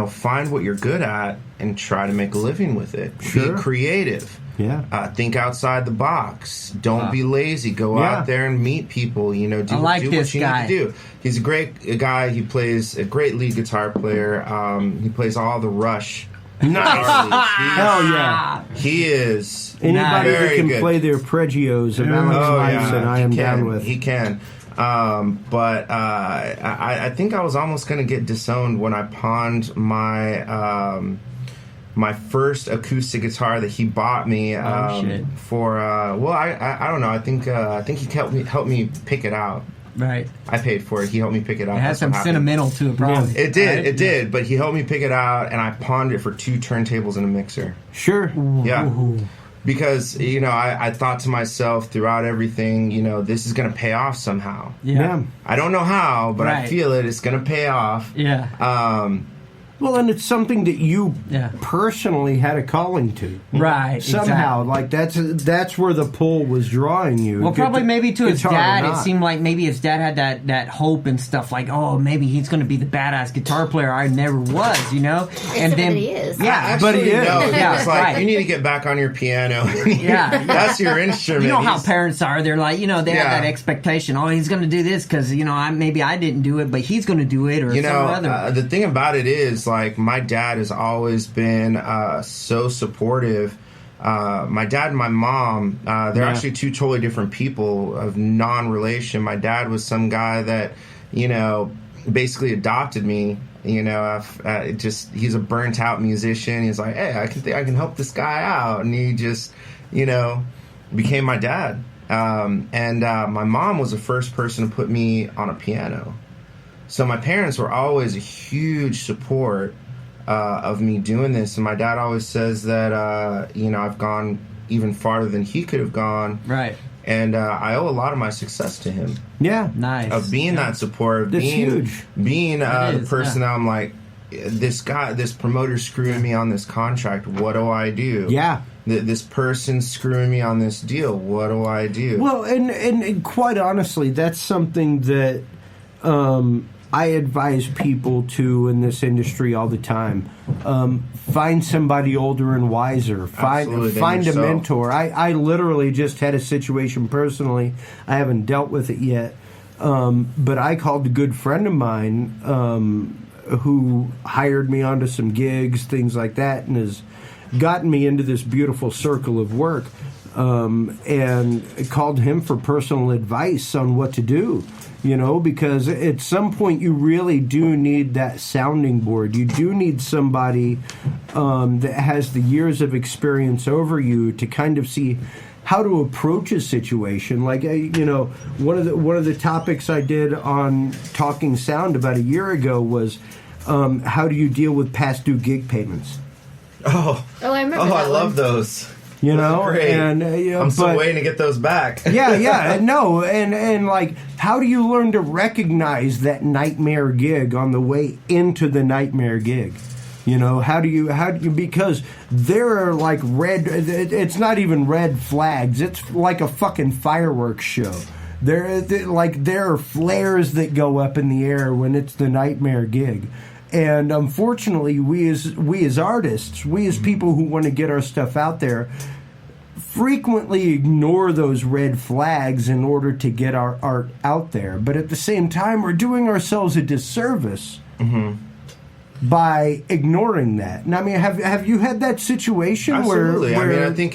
find what you're good at and try to make a living with it. Sure. Be creative. Yeah. Think outside the box. Don't be lazy. Go out there and meet people. Do what you need to do. He's a great guy. He plays a great lead guitar player. He plays all the Rush. Nice. Hell yeah. He is anybody very that can good. play their pregios of Alex Lifeson, I am down with. He can. But I think I was almost going to get disowned when I pawned my my first acoustic guitar that he bought me for. I don't know. I think he helped me pick it out. Right. I paid for it. He helped me pick it out. It has some sentimental to it, probably. It did. It did. But he helped me pick it out, and I pawned it for 2 turntables and a mixer. Sure. Yeah. Because, I thought to myself throughout everything, this is going to pay off somehow. Yeah. I don't know how, but I feel it. It's going to pay off. Yeah. Well, and it's something that you personally had a calling to. Right. Somehow. Exactly. Like, that's where the pull was drawing you. Well, probably maybe to his dad, it seemed like maybe his dad had that hope and stuff like, oh, maybe he's going to be the badass guitar player I never was, And then he is. Yeah, but he is. No, yeah, it's like, you need to get back on your piano. That's your instrument. You know how parents are. They're like, they have that expectation. Oh, he's going to do this because, maybe I didn't do it, but he's going to do it or some other. The thing about it is, like, my dad has always been so supportive. My dad and my mom, they're actually 2 totally different people of non-relation. My dad was some guy that, basically adopted me. He's a burnt out musician. He's like, hey, I can help this guy out, and he just, became my dad. And my mom was the first person to put me on a piano. So my parents were always a huge support of me doing this, and my dad always says that I've gone even farther than he could have gone. Right. And I owe a lot of my success to him. Yeah. Nice. Of being that support, That's huge. Being the person that I'm like, this promoter screwing me on this contract. What do I do? Yeah. This person's screwing me on this deal. What do I do? Well, and quite honestly, that's something that I advise people to in this industry all the time. Find somebody older and wiser. Find a mentor. I literally just had a situation personally. I haven't dealt with it yet. But I called a good friend of mine who hired me onto some gigs, things like that, and has gotten me into this beautiful circle of work. And called him for personal advice on what to do. Because at some point you really do need that sounding board. You do need somebody that has the years of experience over you to kind of see how to approach a situation. Like, one of the topics I did on Talking Sound about a year ago was how do you deal with past due gig payments? I remember. I love those. And I'm still waiting to get those back. No, and like, how do you learn to recognize that nightmare gig on the way into the nightmare gig? How do you because there are like it's not even red flags. It's like a fucking fireworks show. There are flares that go up in the air when it's the nightmare gig. And unfortunately, we as artists, we as people who want to get our stuff out there, frequently ignore those red flags in order to get our art out there. But at the same time, we're doing ourselves a disservice by ignoring that. And I mean, have you had that situation? Absolutely. where I think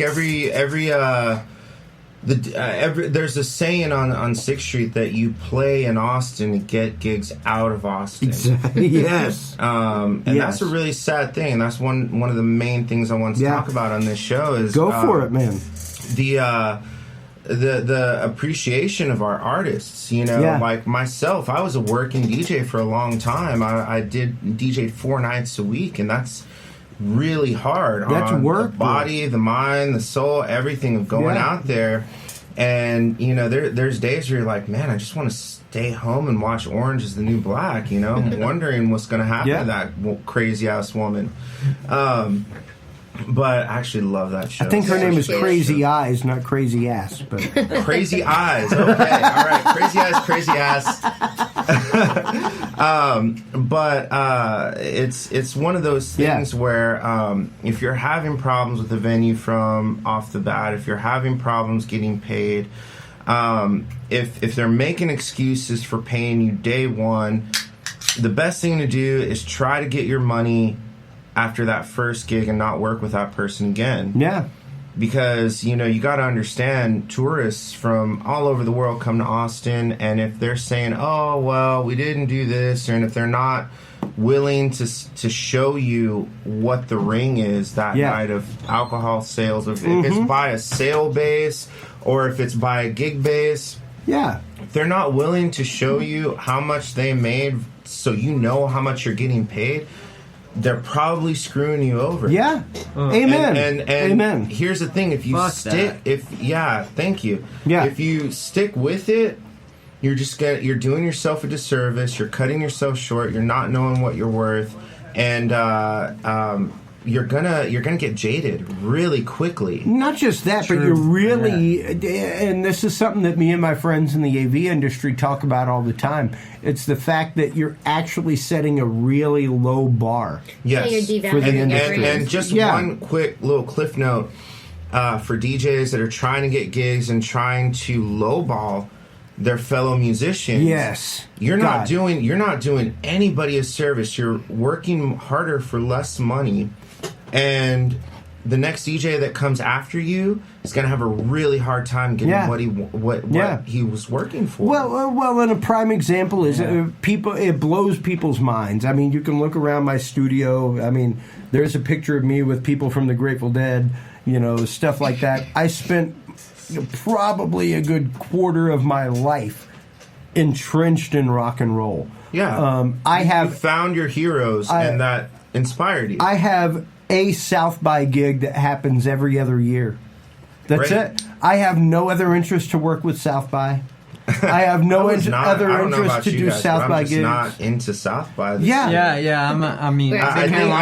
there's a saying on 6th Street that you play in Austin to get gigs out of Austin. Exactly. Yes. That's a really sad thing. And that's one of the main things I want to talk about on this show is go for it, man. The appreciation of our artists. Like myself, I was a working DJ for a long time. I did DJ 4 nights a week, and that's really hard on work, the body, the mind, the soul, everything of going out there. And there's days where you're like, man, I just want to stay home and watch Orange Is the New Black. Wondering what's going to happen to that crazy ass woman. But I actually love that show. I think her name is Crazy Eyes, not Crazy Ass. But Crazy Eyes. Okay, all right. Crazy Eyes, Crazy Ass. But it's one of those things where if you're having problems with the venue from off the bat, if you're having problems getting paid, if they're making excuses for paying you day one, the best thing to do is try to get your money after that first gig and not work with that person again. Yeah. Because, you got to understand, tourists from all over the world come to Austin, and if they're saying, oh, well, we didn't do this, and if they're not willing to show you what the ring is that night of alcohol sales, if it's by a sale base or if it's by a gig base, if they're not willing to show you how much they made so you know how much you're getting paid, they're probably screwing you over. Yeah. Amen. And Amen. Here's the thing: if you thank you. Yeah. If you stick with it, you're doing yourself a disservice. You're cutting yourself short. You're not knowing what you're worth, and you're gonna get jaded really quickly. Not just that, but you're really, and this is something that me and my friends in the AV industry talk about all the time. It's the fact that you're actually setting a really low bar. Yes, for the industry. And just one quick little cliff note for DJs that are trying to get gigs and trying to lowball their fellow musicians. Yes. You're not doing anybody a service. You're working harder for less money, and the next DJ that comes after you is going to have a really hard time getting what he was working for. Well, and a prime example is it blows people's minds. I mean, you can look around my studio. I mean, there's a picture of me with people from the Grateful Dead, stuff like that. I spent probably a good quarter of my life entrenched in rock and roll. Yeah. You found your heroes and that inspired you. I have a South by gig that happens every other year. That's it. I have no other interest to work with South by. I have no other interest to do South by gigs. I'm just not into South by. I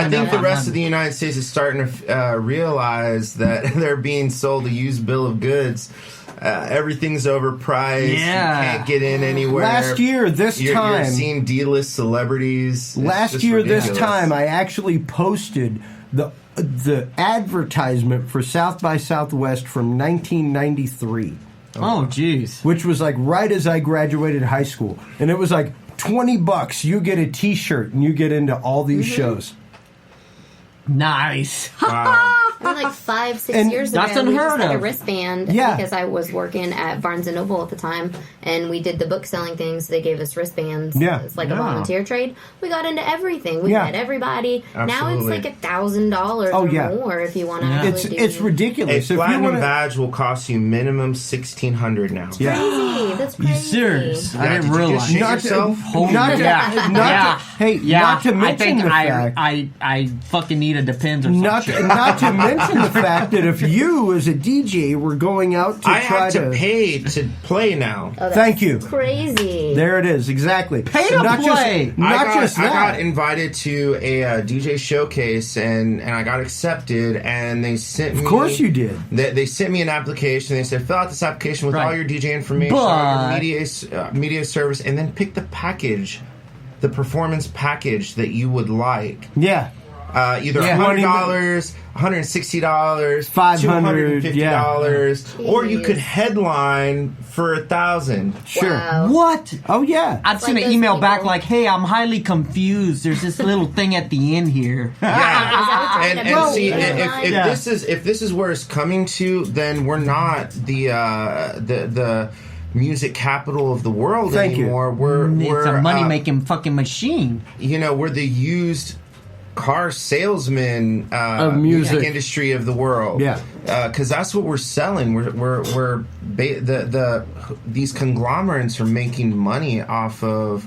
think the rest of the United States is starting to realize that they're being sold a used bill of goods. Everything's overpriced. Yeah. You can't get in anywhere. Last year, this time... You're seeing D-list celebrities. Last year, this time, I actually posted the advertisement for South by Southwest from 1993. Oh, jeez. Which was like right as I graduated high school. And it was like $20. You get a T-shirt and you get into all these shows. Nice. Wow. Like 5-6 years ago, we just had a wristband because I was working at Barnes & Noble at the time, and we did the book selling things. They gave us wristbands. It's like a volunteer trade. We got into everything. We met everybody. Absolutely. Now it's like $1,000 or more if you want to actually do. It's ridiculous. A platinum badge will cost you minimum $1,600 now. Crazy. That's crazy. You serious? Yeah, I didn't realize. Not to mention the fact. I fucking need a Depends or something. Not to mention the fact that if you, as a DJ, were going out to I try have to pay to play now. Oh, Thank you. Crazy. There it is. Exactly. Pay to play. I got invited to a DJ showcase and I got accepted and they sent me. Of course you did. They sent me an application. They said fill out this application with all your DJ information, all your media service, and then pick the package, the performance package that you would like. Yeah. Either $100, $160, $500, $250, or you could headline for $1,000. Sure. Wow. What? Oh yeah. I'd send an email back like, "Hey, I'm highly confused. There's this little thing at the end here." Yeah. and see, if this is where it's coming to, then we're not the music capital of the world anymore. We're a money making fucking machine. We're the used car salesman of music industry of the world. Yeah, because that's what we're selling. These conglomerates are making money off of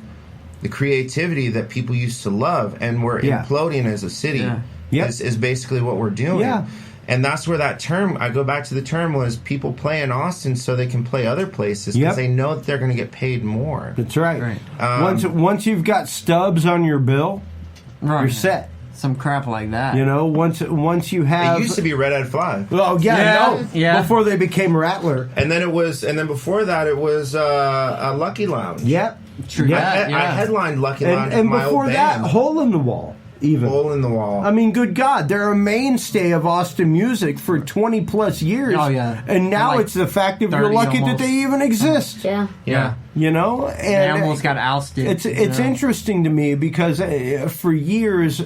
the creativity that people used to love, and we're imploding as a city. Is basically what we're doing. Yeah. And that's where that term, I go back to the term, was people play in Austin so they can play other places because they know that they're going to get paid more. That's right. Once you've got stubs on your bill, you're set. Some crap like that. Once you have... It used to be Red Ed Fly. Oh, before they became Rattler. And then before that it was a Lucky Lounge. Yep. True. I headlined Lucky Lounge and with my before old that, band. Hole in the Wall. Even. Hole in the Wall. I mean, good God, they're a mainstay of Austin music for 20 plus years. Oh yeah. And now it's the fact that you're lucky that they even exist. Yeah. And they almost got ousted. It's interesting to me because for years,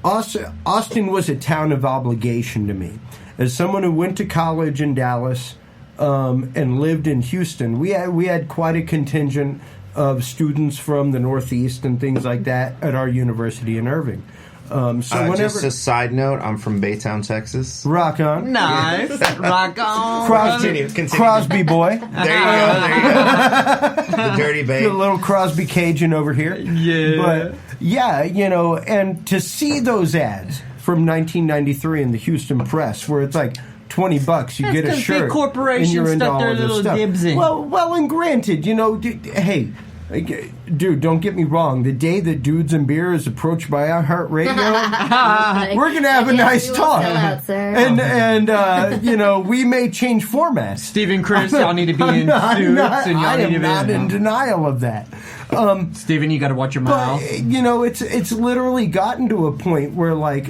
Austin was a town of obligation to me. As someone who went to college in Dallas and lived in Houston, we had quite a contingent of students from the Northeast and things like that at our university in Irving. Just a side note, I'm from Baytown, Texas. Rock on. Nice. Rock on. Continue. Crosby boy. There you go. The Dirty Bay. A little Crosby Cajun over here. Yeah. But, and to see those ads from 1993 in the Houston Press where it's like $20, you get a shirt, big corporations and you're into stuck all their this little stuff. dibs in. Well, and granted, hey, dude, don't get me wrong. The day that Dudes and Beer is approached by iHeartRadio, we're gonna have a nice talk, and we may change formats. Steve and Chris, y'all need to be in suits, and y'all need to be. I'm not in denial of that. Steven, you got to watch your mouth. But, it's literally gotten to a point where, like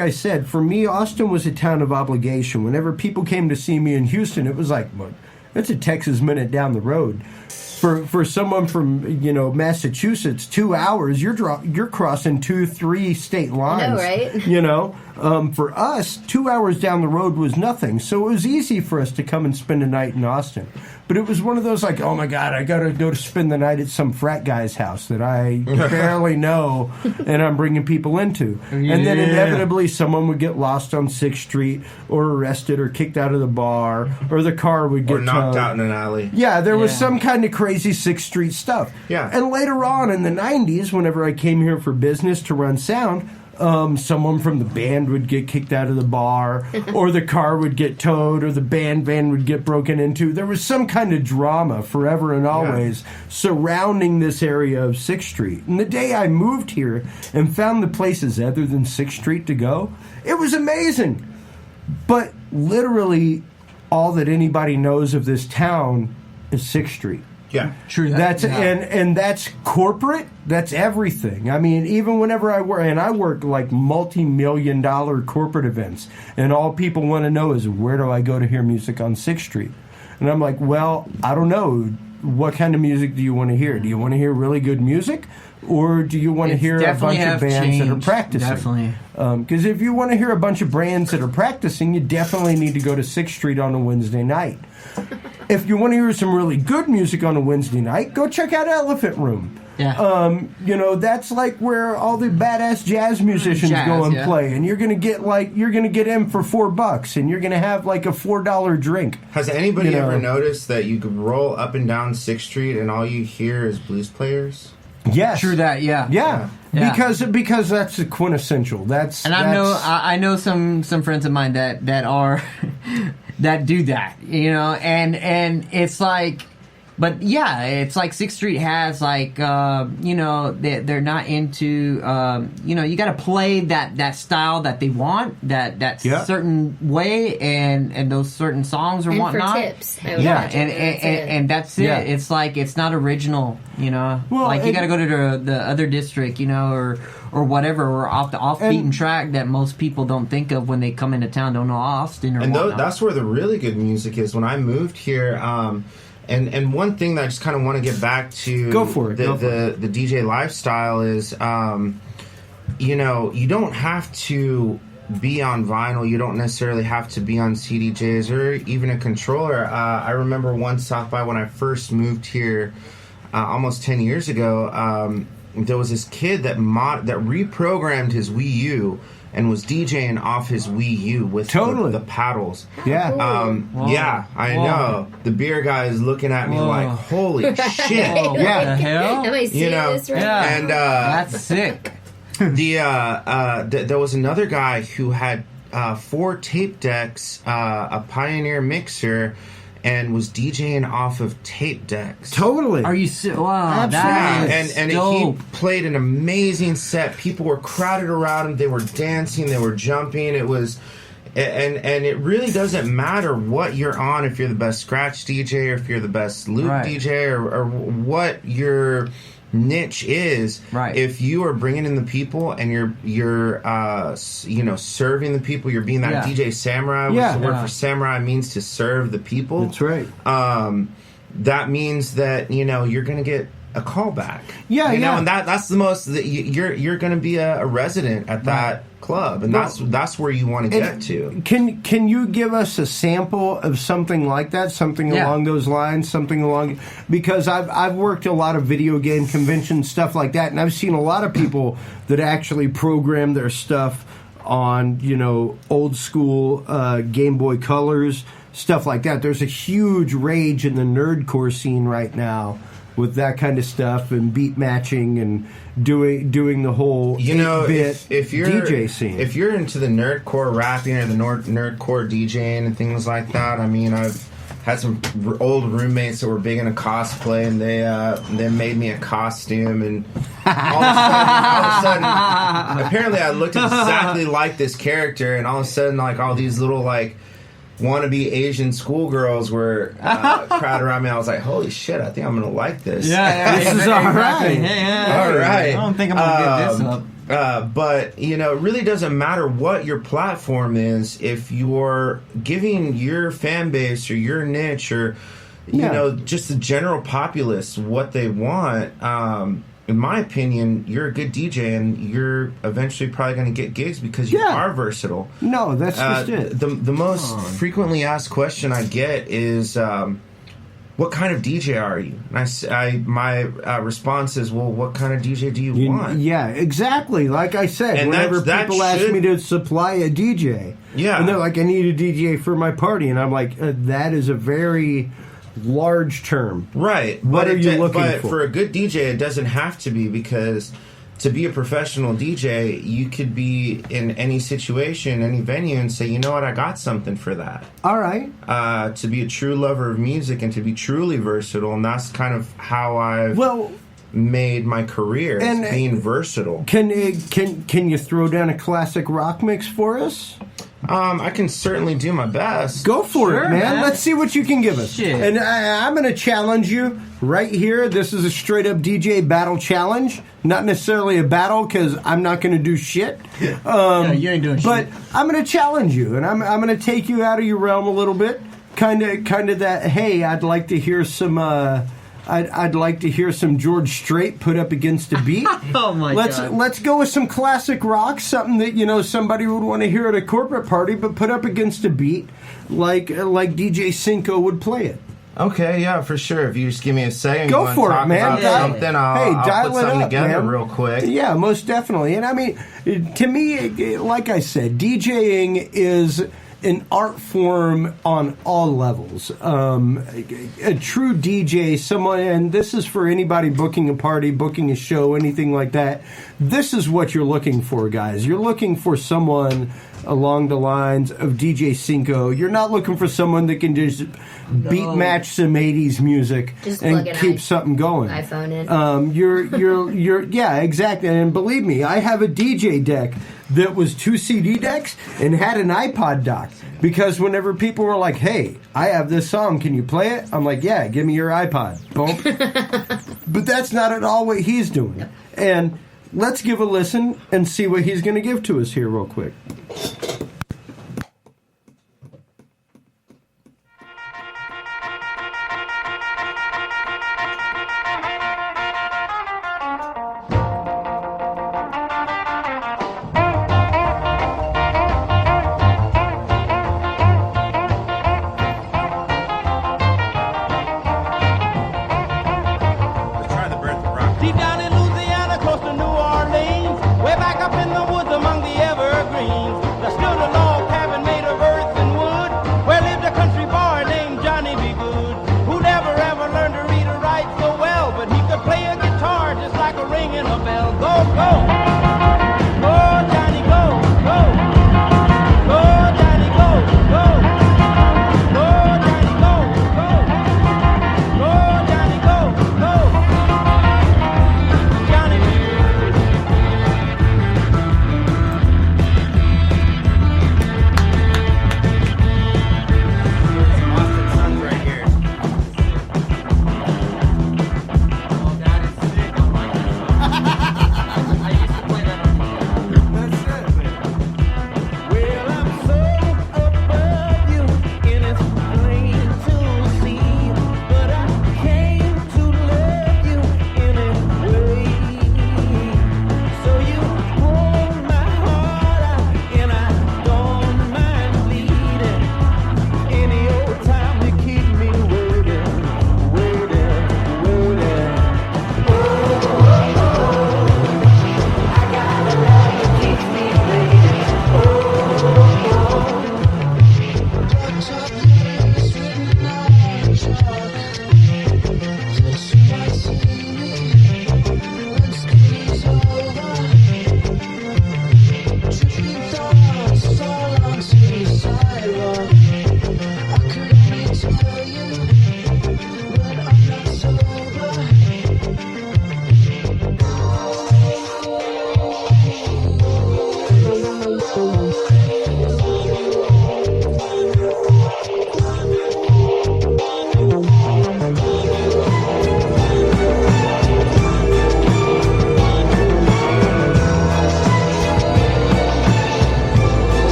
I said, for me, Austin was a town of obligation. Whenever people came to see me in Houston, it was like, well, that's a Texas minute down the road. For someone from Massachusetts, 2 hours, you're crossing 2-3 state lines. I know, right? For us, 2 hours down the road was nothing, so it was easy for us to come and spend a night in Austin. But it was one of those like, oh my God, I got to go to spend the night at some frat guy's house that I barely know, and I'm bringing people into. Yeah. And then inevitably, someone would get lost on 6th Street, or arrested, or kicked out of the bar, or the car would get knocked towed. out in an alley. Yeah, there was some kind of crazy crazy 6th Street stuff. Yeah. And later on in the 90s, whenever I came here for business to run sound, someone from the band would get kicked out of the bar, or the car would get towed, or the band van would get broken into. There was some kind of drama forever and always surrounding this area of 6th Street. And the day I moved here and found the places other than 6th Street to go, it was amazing. But literally all that anybody knows of this town is 6th Street. Yeah, true. And that's corporate. That's everything. I mean, even whenever I work like multi-million-dollar corporate events, and all people want to know is, where do I go to hear music on 6th Street? And I'm like, well, I don't know. What kind of music do you want to hear? Do you want to hear really good music, or do you want to hear a bunch of bands that are practicing? Definitely. Because if you want to hear a bunch of bands that are practicing, you definitely need to go to 6th Street on a Wednesday night. If you want to hear some really good music on a Wednesday night, go check out Elephant Room. Yeah. That's like where all the badass jazz musicians go and play, and you're gonna get in for $4, and you're gonna have like a $4 drink. Has anybody ever noticed that you could roll up and down 6th Street and all you hear is blues players? Yes. True that. Yeah. Because that's the quintessential. I know some friends of mine that are that do that, and it's like. But yeah, it's like 6th Street has like they're not into you got to play that style that they want, that certain way, and those certain songs or whatnot. For tips, and that's it. Yeah. It's like it's not original, Well, like you got to go to the other district, or whatever, or off the beaten track that most people don't think of when they come into town, don't know Austin or whatnot. That's where the really good music is. When I moved here. And one thing that I just kind of want to get back to the DJ lifestyle is, you don't have to be on vinyl. You don't necessarily have to be on CDJs or even a controller. I remember one South by when I first moved here almost 10 years ago. There was this kid that reprogrammed his Wii U and was DJing off his Wii U with the paddles. Yeah. Yeah, I know. The beer guy is looking at me like, holy shit. What the hell? Am I seeing this right? Yeah. And that's sick. There was another guy who had 4 tape decks, a Pioneer mixer, and was DJing off of tape decks. Totally. Are you wow? That and he played an amazing set. People were crowded around him. They were dancing. They were jumping. It was, and it really doesn't matter what you're on. If you're the best scratch DJ, or if you're the best loop DJ, or what your niche is. Right. If you are bringing in the people and you're serving the people, you're being that DJ Samurai. The word for samurai means to serve the people. That's right. That means that you're going to get a callback. And that's the most that you're going to be a resident at that club, and that's where you want to get to. Can you give us a sample of something like that, something along those lines, because I've worked a lot of video game conventions, stuff like that, and I've seen a lot of people that actually program their stuff on old school Game Boy Colors, stuff like that. There's a huge rage in the nerdcore scene right now with that kind of stuff and beat matching and doing the whole 8-bit if you're DJ scene. If you're into the nerdcore rapping or the nerdcore DJing and things like that, I mean, I've had some old roommates that were big into cosplay, and they made me a costume, and all of a sudden, apparently I looked exactly like this character, and all of a sudden, like all these little like wannabe Asian schoolgirls were crowded around me. I was like, holy shit, I think I'm going to like this. This is all right. All right. I don't think I'm going to get this up. But, it really doesn't matter what your platform is. If you're giving your fan base or your niche or, just the general populace what they want, in my opinion, you're a good DJ, and you're eventually probably going to get gigs because you are versatile. No, that's just it. The most frequently asked question I get is, what kind of DJ are you? And my response is, well, what kind of DJ do you want? Yeah, exactly. Like I said, and whenever people ask me to supply a DJ, and they're like, I need a DJ for my party, and I'm like, that is a very large term. Right. What are you looking for? But for a good DJ, it doesn't have to be, because to be a professional DJ, you could be in any situation, any venue, and say, you know what, I got something for that. All right. To be a true lover of music and to be truly versatile, and that's kind of how I've made my career, and being versatile. Can you throw down a classic rock mix for us? I can certainly do my best. Go for it, man. Let's see what you can give us. Shit. And I'm going to challenge you right here. This is a straight-up DJ battle challenge. Not necessarily a battle, because I'm not going to do shit. No, you ain't doing shit. But I'm going to challenge you, and I'm going to take you out of your realm a little bit. Kind of that, hey, I'd like to hear some... I'd like to hear some George Strait put up against a beat. Oh my God! Let's go with some classic rock, something that somebody would want to hear at a corporate party, but put up against a beat like DJ Cynco would play it. Okay, yeah, for sure. If you just give me a second, go for it, man. Something, I'll put something together real quick. Yeah, most definitely. And I mean, to me, like I said, DJing is an art form on all levels. A true DJ, someone, and this is for anybody booking a party, booking a show, anything like that. This is what you're looking for, guys. You're looking for someone along the lines of DJ Cynco. You're not looking for someone that can just beat match some 80s music and keep something going. iPhone in. You're yeah, exactly. And believe me, I have a DJ deck that was 2 CD decks and had an iPod dock, because whenever people were like, hey, I have this song, can you play it? I'm like, yeah, give me your iPod. Boom. But that's not at all what he's doing. And let's give a listen and see what he's going to give to us here real quick. Way back up in the woods among the evergreens, there stood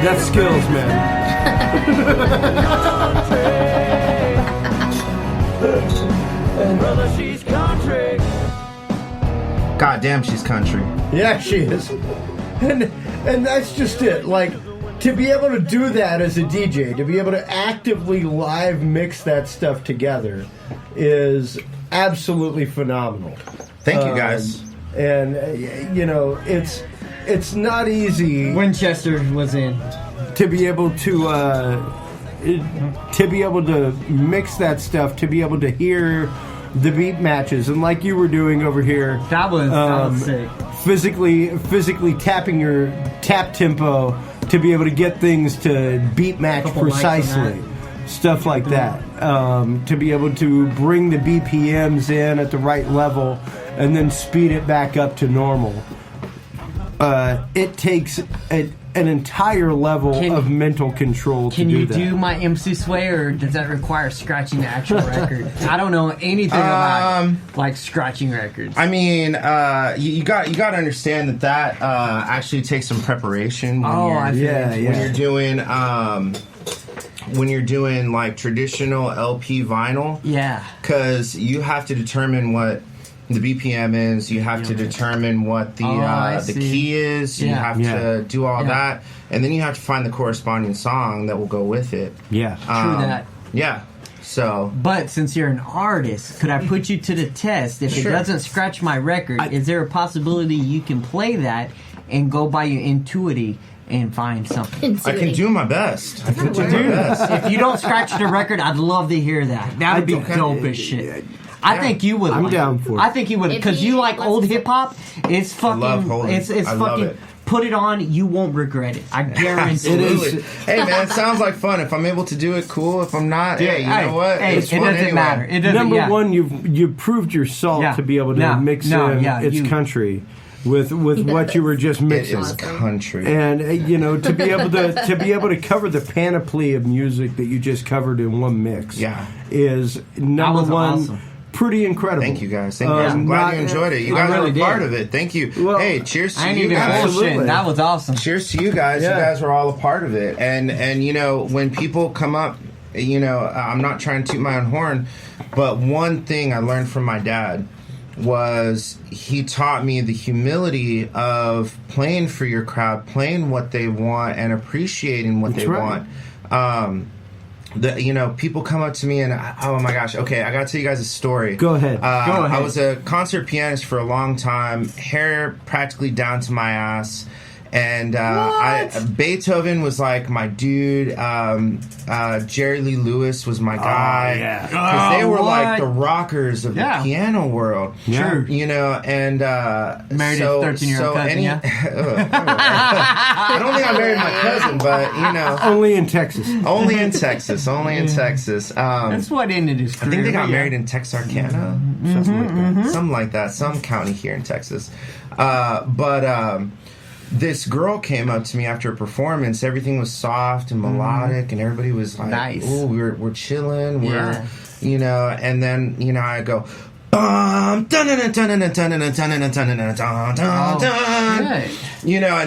That's skills, man. Brother, she's country. God damn, she's country. Yeah, she is. And that's just it. Like, to be able to do that as a DJ, to be able to actively live mix that stuff together is absolutely phenomenal. Thank you, guys. And, it's not easy. Winchester was in. To be able to mix that stuff, to be able to hear the beat matches, and like you were doing over here, that was sick. Physically tapping your tap tempo to be able to get things to beat match precisely, stuff like that. To be able to bring the BPMs in at the right level and then speed it back up to normal. It takes an entire level of mental control to do that. Can you do my MC sway, or does that require scratching the actual record? I don't know anything about like scratching records. I mean, you got to understand that actually takes some preparation. When you're doing like traditional LP vinyl. Yeah. Because you have to determine what the BPM is, you have to determine what the key is, you have to do all that, and then you have to find the corresponding song that will go with it. Yeah. True that. Yeah. So, but since you're an artist, could I put you to the test? If it doesn't scratch my record, is there a possibility you can play that and go by your intuitive and find something? I can do my best. If you don't scratch the record, I'd love to hear that. That would be dope as shit. I think you would. I'm down for it. I think you would, because you like old hip hop. It's fucking. I love holding. It's fucking. Put it on, you won't regret it. I guarantee it. Hey man, it sounds like fun. If I'm able to do it, cool. If I'm not, you know what? Hey, it's it fun doesn't anyway. matter. It doesn't, Number one, you've proved your salt to be able to mix its country with what you were just mixing. It is country, and to be able to cover the panoply of music that you just covered in one mix, is number one. Awesome. Pretty incredible. Thank you guys. Thank you guys. I'm glad you enjoyed it. You guys were part of it. Thank you. Well, hey, cheers to you guys. Absolutely. That was awesome. Cheers to you guys. Yeah. You guys were all a part of it. And when people come up, I'm not trying to toot my own horn, but one thing I learned from my dad was he taught me the humility of playing for your crowd, playing what they want, and appreciating what they want. People come up to me and, oh my gosh, okay, I gotta tell you guys a story. Go ahead. I was a concert pianist for a long time, hair practically down to my ass. And Beethoven was like my dude. Jerry Lee Lewis was my guy. Because they were like the rockers of the piano world. Yeah. And married a 13-year-old cousin. I don't think I married my cousin, but only in Texas. Only in Texas. That's what ended his career. I think they got married in Texarkana, something like that, some county here in Texas. This girl came up to me after a performance. Everything was soft and melodic, and everybody was like, nice. "Oh, we're chilling, we're." And then I go, and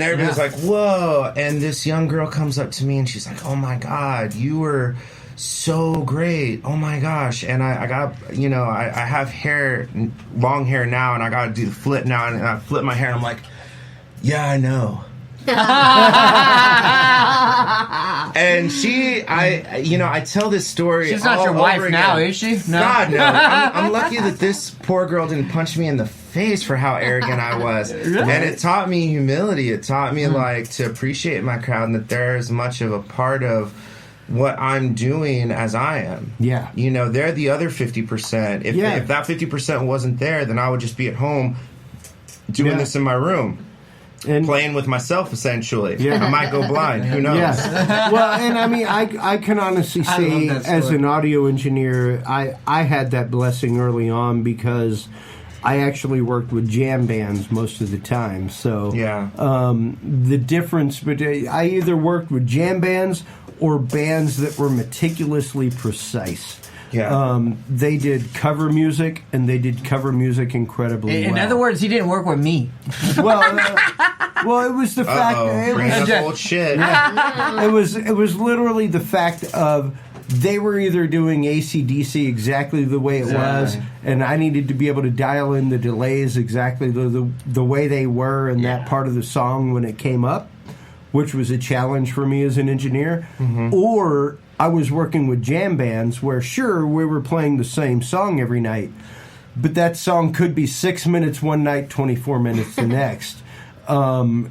everybody's like, "Whoa!" And this young girl comes up to me, and she's like, "Oh my God, you were so great! Oh my gosh!" And I got, I have long hair now, and I got to do the flip now, and I flip my hair, and I'm like, yeah, I know. And I tell this story. She's not your wife now, is she? No. God, no. I'm lucky that this poor girl didn't punch me in the face for how arrogant I was. Really? And it taught me humility. It taught me to appreciate my crowd, and that they're as much of a part of what I'm doing as I am. Yeah. They're the other 50%. If that 50% wasn't there, then I would just be at home doing this in my room. And playing with myself, essentially. Yeah. I might go blind. Who knows? Yeah. Well, and I mean, I can honestly say, as an audio engineer, I had that blessing early on because I actually worked with jam bands most of the time. So the difference between I either worked with jam bands or bands that were meticulously precise. They did cover music, and they did cover music incredibly well. In other words, he didn't work with me. Well, it was the fact that it was old shit. It was literally the fact of they were either doing AC/DC exactly the way it was, and I needed to be able to dial in the delays exactly the way they were in that part of the song when it came up, which was a challenge for me as an engineer. Or I was working with jam bands where, sure, we were playing the same song every night, but that song could be 6 minutes one night, 24 minutes the next. And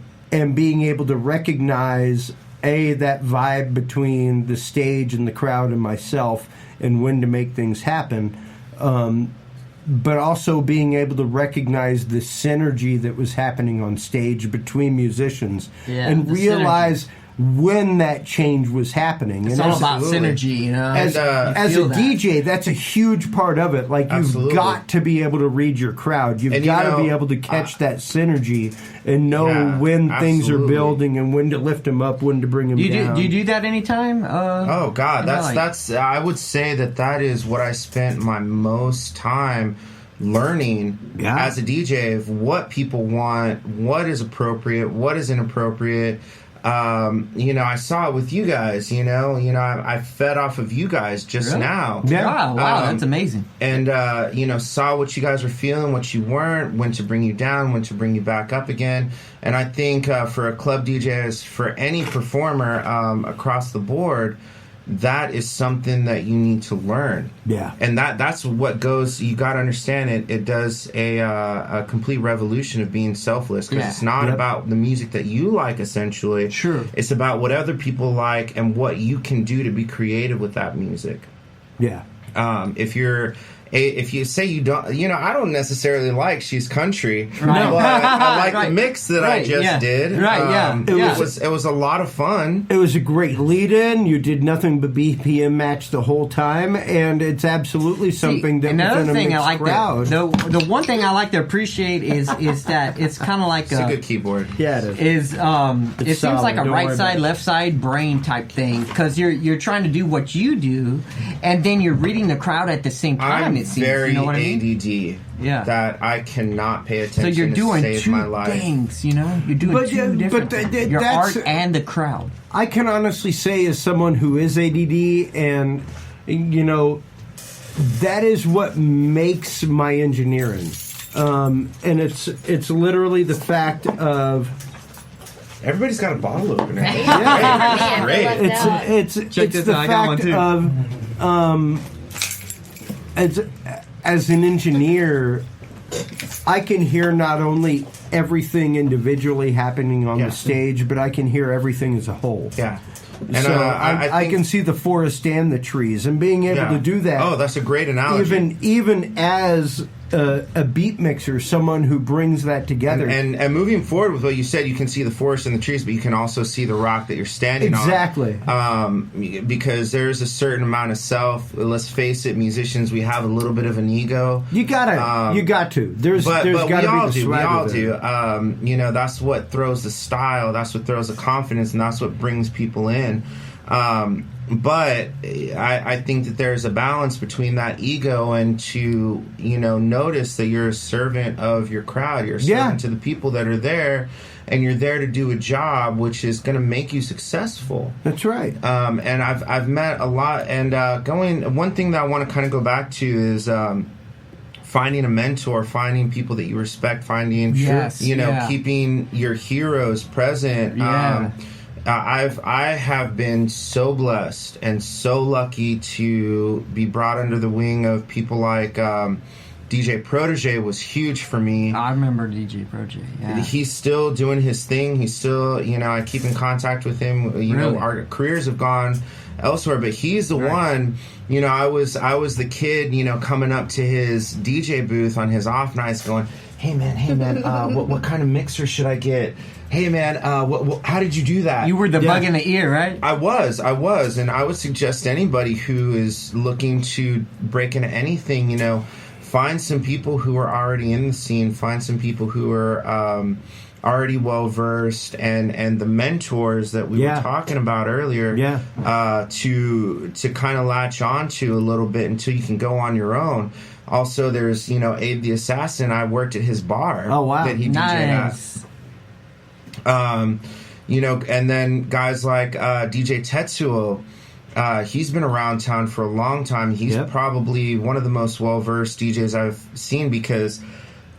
being able to recognize that vibe between the stage and the crowd and myself, and when to make things happen, but also being able to recognize the synergy that was happening on stage between musicians, and realize when that change was happening. It's all about synergy, you know. As a DJ, that's a huge part of it. Like, you've got to be able to read your crowd. You've got to be able to catch that synergy and know when things are building and when to lift them up, when to bring them down. Do you do that anytime? Oh God, that's. I would say that is what I spent my most time learning as a DJ, of what people want, what is appropriate, what is inappropriate. I saw it with you guys, I fed off of you guys just now. Yeah. Wow, that's amazing. And, saw what you guys were feeling, what you weren't, when to bring you down, when to bring you back up again. And I think for a club DJ, as for any performer across the board, that is something that you need to learn. Yeah. And that's what goes, you got to understand it. It does a complete revolution of being selfless, because it's not about the music that you like, essentially. Sure. It's about what other people like and what you can do to be creative with that music. Yeah. If you say you don't, I don't necessarily like She's Country, but I like the mix that I just did. It was a lot of fun. It was a great lead-in. You did nothing but BPM match the whole time, and it's absolutely something that within a mixed crowd. The one thing I like to appreciate is that it's kind of like it's a good keyboard. Yeah, it is. It seems like a right side, left side brain type thing, because you're trying to do what you do, and then you're reading the crowd at the same time. I'm very you know what I mean? ADD. That I cannot pay attention. So you're doing to save my life. things, You're doing two different things. Your art and the crowd. I can honestly say, as someone who is ADD, and that is what makes my engineering. And it's literally the fact of. Everybody's got a bottle opener. Yeah, great. It's the fact of. As an engineer, I can hear not only everything individually happening on the stage, but I can hear everything as a whole. Yeah. And so I can see the forest and the trees, and being able to do that. Oh, that's a great analogy. Even as a beat mixer, someone who brings that together. And moving forward with what you said, you can see the forest and the trees, but you can also see the rock that you're standing on. Exactly. Because there's a certain amount of self. Let's face it, musicians, we have a little bit of an ego. You got to. There's got to be the swagger. We all do. That's what throws the style. That's what throws the confidence, and that's what brings people in. But I think that there's a balance between that ego and to, notice that you're a servant of your crowd. You're a servant to the people that are there, and you're there to do a job which is going to make you successful. That's right. And I've met a lot, and one thing that I want to kind of go back to is finding a mentor, finding people that you respect, finding, keeping your heroes present. Yeah. I have been so blessed and so lucky to be brought under the wing of people like DJ Protege was huge for me. I remember DJ Protege. Yeah. He's still doing his thing. He's still, I keep in contact with him. Our careers have gone elsewhere, but he's the one. I was the kid, coming up to his DJ booth on his off nights, going, "Hey man, what kind of mixer should I get? Hey man, how did you do that?" You were the bug in the ear, right? I was, and I would suggest anybody who is looking to break into anything, find some people who are already in the scene, find some people who are already well versed, and the mentors that we were talking about earlier, to kind of latch onto a little bit until you can go on your own. Also, there's Abe the Assassin. I worked at his bar. Oh wow, that he DJ'd at. And then guys like DJ Tetsuo. He's been around town for a long time. He's probably one of the most well-versed DJs I've seen because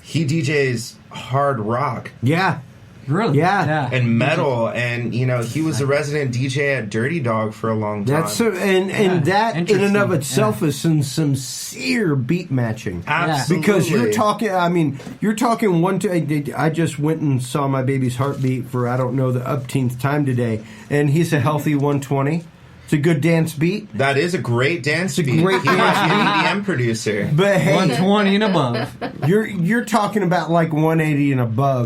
he DJs hard rock. Yeah. Really? Yeah. And metal. And, he was a resident DJ at Dirty Dog for a long time. That's and that in and of itself is some sincere beat matching. Absolutely. Because you're talking I just went and saw my baby's heartbeat for, I don't know, the upteenth time today. And he's a healthy 120. It's a good dance beat. That is a great dance beat. He was an EDM producer. But hey, 120 and above. You're talking about like 180 and above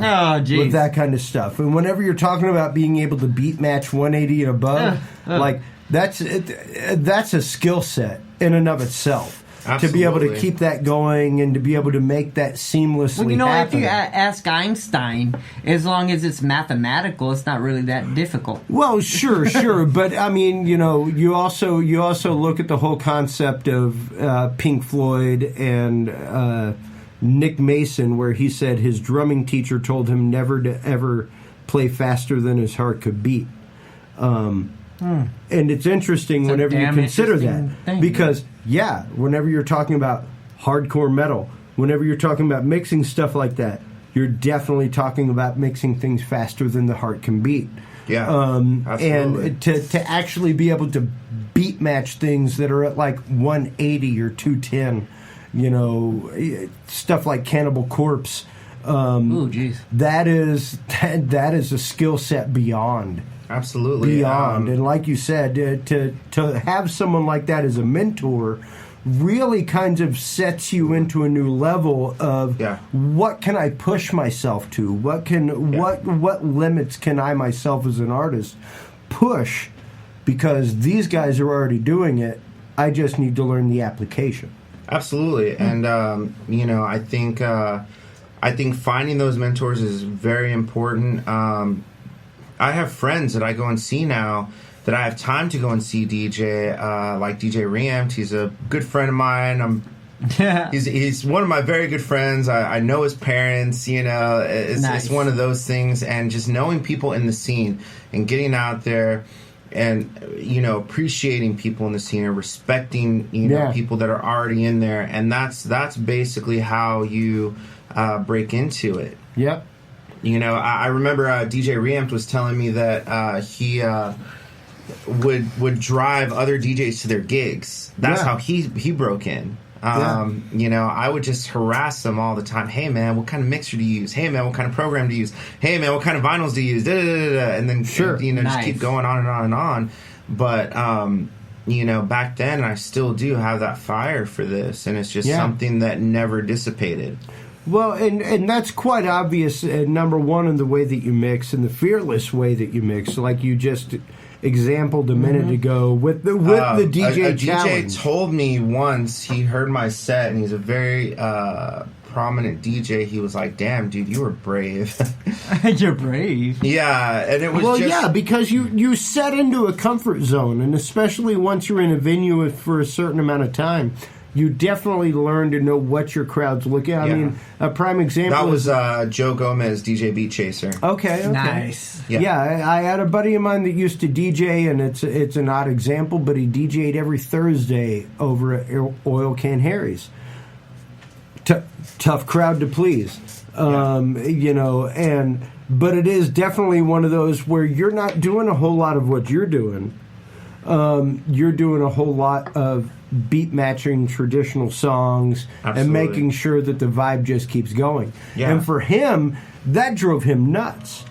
with that kind of stuff. And whenever you're talking about being able to beat match 180 and above, like that's a skill set in and of itself. Absolutely. To be able to keep that going and to be able to make that seamlessly happen. If you ask Einstein, as long as it's mathematical, it's not really that difficult. Well, sure. But, I mean, you also look at the whole concept of Pink Floyd and Nick Mason, where he said his drumming teacher told him never to ever play faster than his heart could beat. And it's interesting whenever you consider that. Because, whenever you're talking about hardcore metal, whenever you're talking about mixing stuff like that, you're definitely talking about mixing things faster than the heart can beat. Yeah, absolutely. And to actually be able to beat match things that are at like 180 or 210, stuff like Cannibal Corpse. That is a skill set beyond. Absolutely. Beyond. And like you said, to have someone like that as a mentor really kind of sets you into a new level of what can I push myself to? What limits can I myself as an artist push? Because these guys are already doing it. I just need to learn the application. Absolutely. And I think finding those mentors is very important. I have friends that I go and see now that I have time to go and see DJ, like DJ Reamped. He's a good friend of mine. He's one of my very good friends. I know his parents, it's one of those things. And just knowing people in the scene and getting out there and, appreciating people in the scene and respecting, people that are already in there. And that's basically how you break into it. Yep. I remember DJ Reamped was telling me that he would drive other DJs to their gigs. That's how he broke in. I would just harass them all the time. Hey, man, what kind of mixer do you use? Hey, man, what kind of program do you use? Hey, man, what kind of vinyls do you use? And then, just keep going on and on and on. But, back then, I still do have that fire for this. And it's just something that never dissipated. Well, and that's quite obvious, number one, in the way that you mix and the fearless way that you mix, like you just exampled a minute ago with the DJ a challenge. DJ told me once, he heard my set, and he's a very prominent DJ. He was like, damn, dude, you were brave. You're brave. Yeah, and it was because you set into a comfort zone, and especially once you're in a venue for a certain amount of time, you definitely learn to know what your crowd's looking at. I mean, a prime example that was Joe Gomez, DJ Beat Chaser. Okay. Nice. Yeah, I had a buddy of mine that used to DJ, and it's an odd example, but he DJ'd every Thursday over at Oil Can Harry's. Tough crowd to please. But it is definitely one of those where you're not doing a whole lot of what you're doing. You're doing a whole lot of beat matching traditional songs and making sure that the vibe just keeps going. Yeah. And for him, that drove him nuts.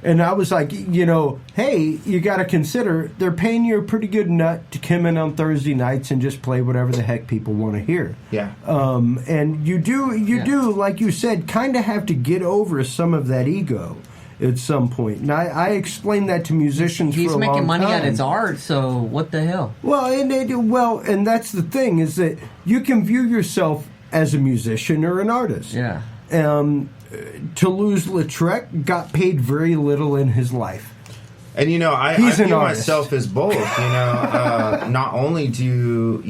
And I was like, hey, you got to consider they're paying you a pretty good nut to come in on Thursday nights and just play whatever the heck people want to hear. Yeah. And you do, like you said, kind of have to get over some of that ego at some point. And I explained that to musicians for a long time. He's making money at his art, so what the hell? Well, and that's the thing, is that you can view yourself as a musician or an artist. Yeah. Toulouse-Lautrec got paid very little in his life. And, I view myself as both, not only do,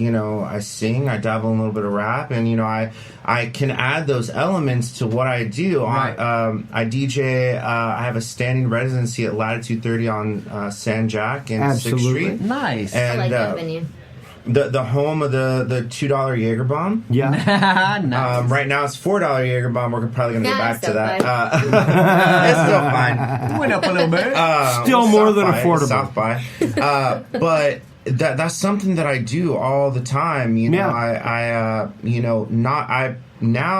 I sing, I dabble in a little bit of rap, and, I can add those elements to what I do. Right. I DJ, I have a standing residency at Latitude 30 on San Jac and 6th Street. Nice. And, I like that venue. The home of the $2 Jaeger bomb. Yeah. Nice. Right now it's $4 Jaeger bomb. We're probably going to go back to that. It's still fine. Went up a little bit. Still more than affordable. South by. But that's something that I do all the time. Now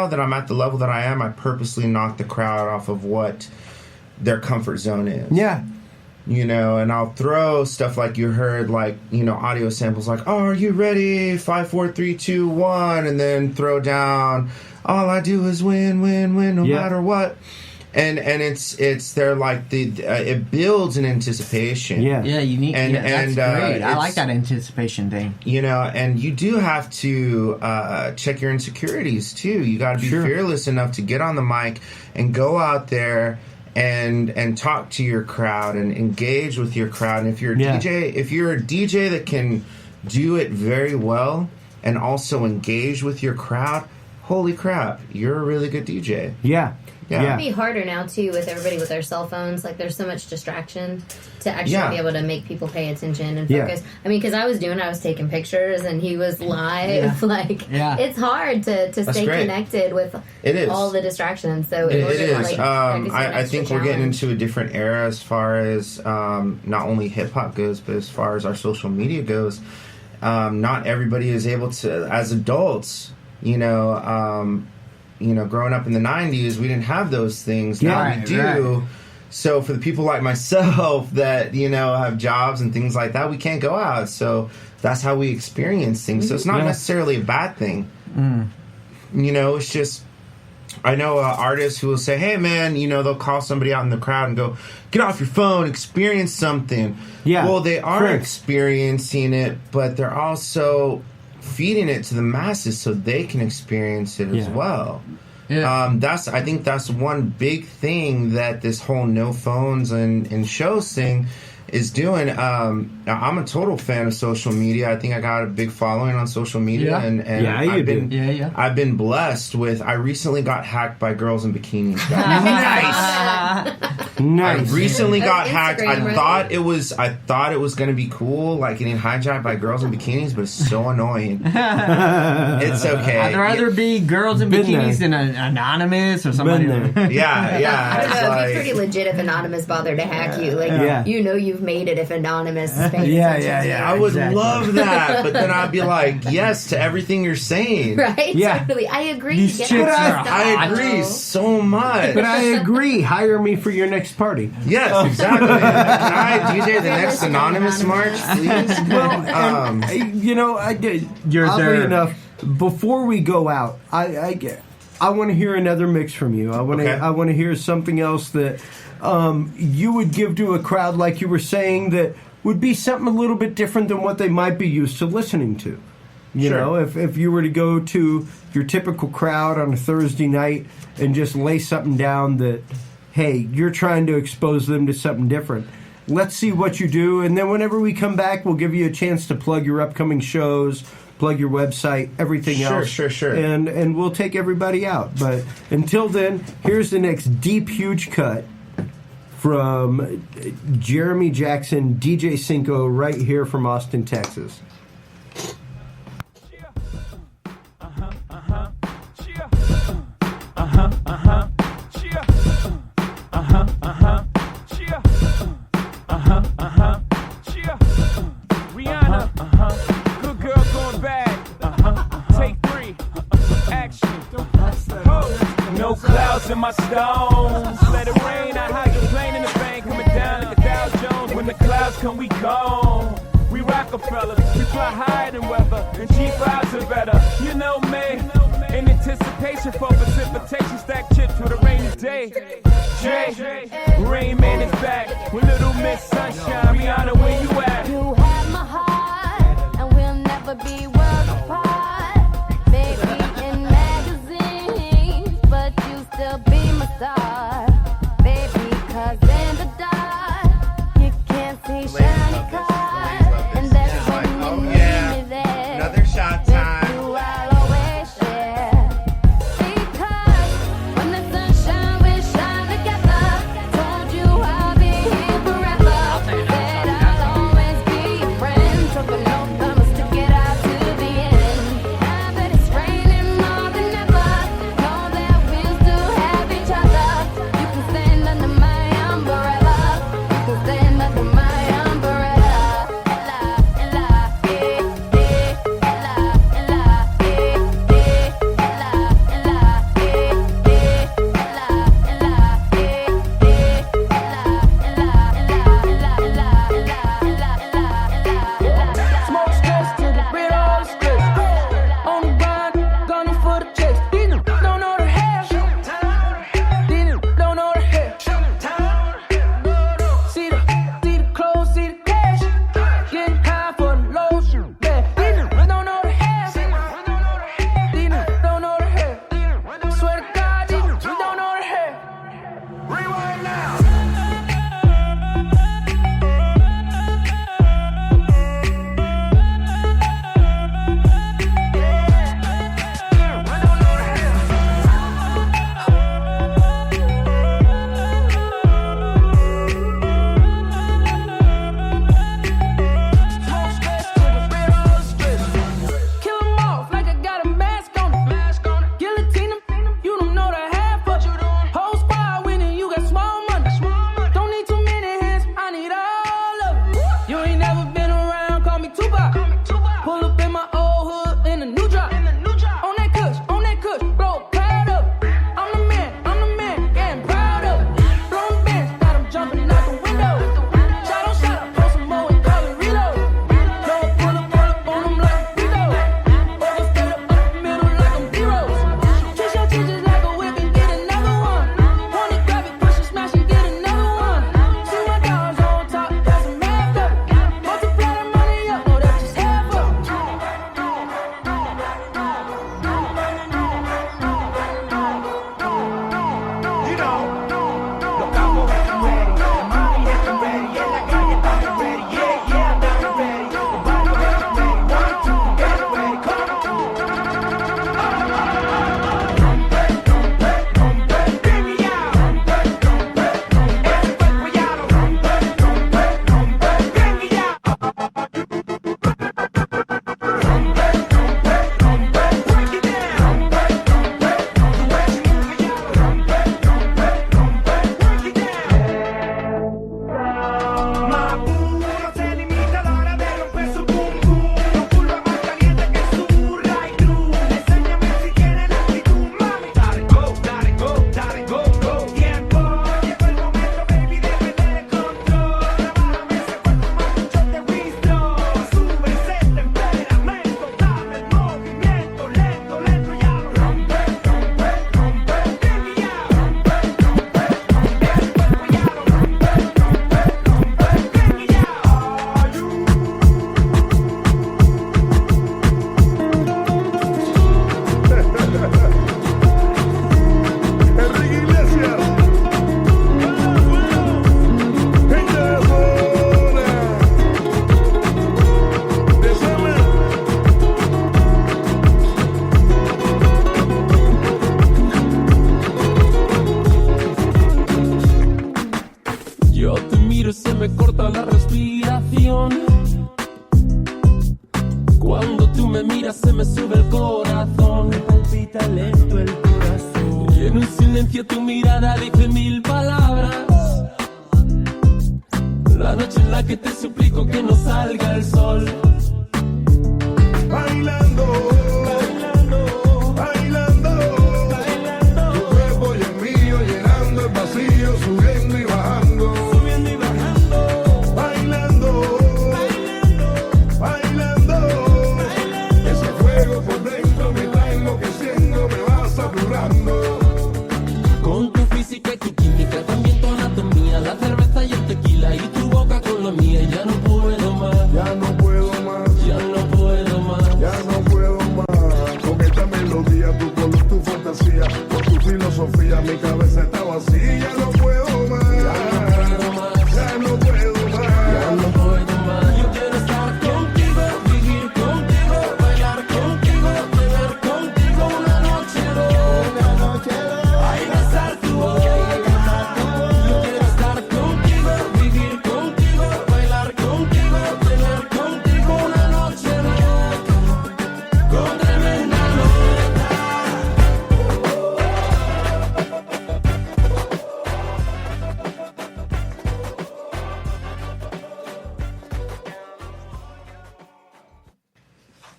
that I'm at the level that I am, I purposely knock the crowd off of what their comfort zone is. Yeah. And I'll throw stuff like you heard, like, audio samples like, oh, are you ready? 5, 4, 3, 2, 1, and then throw down, all I do is win, no matter what. And it's they're like it builds an anticipation. Yeah, you need. That's great. I like that anticipation thing. And you do have to check your insecurities too. You got to be fearless enough to get on the mic and go out there and talk to your crowd and engage with your crowd. And if you're a DJ that can do it very well and also engage with your crowd, holy crap, you're a really good DJ. Yeah. It'd be harder now too with everybody with their cell phones. Like, there's so much distraction to actually be able to make people pay attention and focus. I mean, because I was taking pictures and he was live. It's hard to stay connected with all the distractions. So it is. I think we're getting into a different era as far as not only hip hop goes, but as far as our social media goes. Not everybody is able to, as adults, growing up in the 90s, we didn't have those things. Now we do. Right. So for the people like myself that, have jobs and things like that, we can't go out. So that's how we experience things. So it's not necessarily a bad thing. It's just, I know artists who will say, hey, man, they'll call somebody out in the crowd and go, get off your phone, experience something. Yeah. Well, they are experiencing it, but they're also feeding it to the masses so they can experience it as well. I think that's one big thing that this whole no phones and shows thing is doing. I'm a total fan of social media. I think I got a big following on social media, and I've been blessed with. I recently got hacked by girls in bikinis. Nice. I recently got hacked. I thought it was going to be cool, like getting hijacked by girls in bikinis, but it's so annoying. It's okay. I'd rather be girls in bikinis than anonymous or somebody. Yeah. I don't know. It'd be pretty legit if anonymous bothered to hack you. Like, you've made it if anonymous is paying attention. I would love that, but then I'd be like, yes to everything you're saying. Right? Totally. I agree. I agree so much. But I agree. Hire me for your next party. Yes, exactly. Can I DJ the next anonymous march, please? Well, oddly enough, before we go out, I want to hear another mix from you. I want to hear something else that you would give to a crowd, like you were saying, that would be something a little bit different than what they might be used to listening to. You know, if you were to go to your typical crowd on a Thursday night and just lay something down that, hey, you're trying to expose them to something different. Let's see what you do, and then whenever we come back, we'll give you a chance to plug your upcoming shows, plug your website, everything else. Sure. And we'll take everybody out. But until then, here's the next deep, huge cut from Jeremy Jackson, DJ Cynco, right here from Austin, Texas. No clouds in my stones. Let it rain. I hide the plane in the bank, coming down like a Dow Jones. When the clouds come, we gone. We Rockefeller, we fly higher than weather, and cheap vibes are better. You know me. In anticipation for precipitation, stack chips with a rainy day. Jay, Rain Man is back with Little Miss Sunshine. Rihanna, where you at? You have my heart, and we'll never be worlds apart. Maybe in magazines, but you grita lento el corazón. Y en un silencio tu mirada dice 1000 palabras. La noche en la que te suplico que no salga el sol. Bailando, bailando, bailando, bailando. Tu cuerpo y el mío llenando el vacío, subiendo y bajando, subiendo y bajando. Bailando, bailando, bailando, bailando. Ese fuego por dentro me va enloqueciendo, me va saturando. Con tu física y tu química, también tu anatomía, la cerveza y el tequila y tu boca con la mía. Ya no puedo más, ya no puedo más, ya no puedo más, ya no puedo más. Con esta melodía, tu color, tu fantasía, con tu filosofía, mi cabeza está vacía. Ya no puedo más, ya no puedo más, ya no puedo más, ya no puedo más. Yo quiero estar contigo, vivir contigo, bailar contigo, beber contigo una noche loca. Ay, besar tu boca. Yo quiero estar contigo, vivir contigo, bailar contigo, beber contigo una noche loca. Con tremenda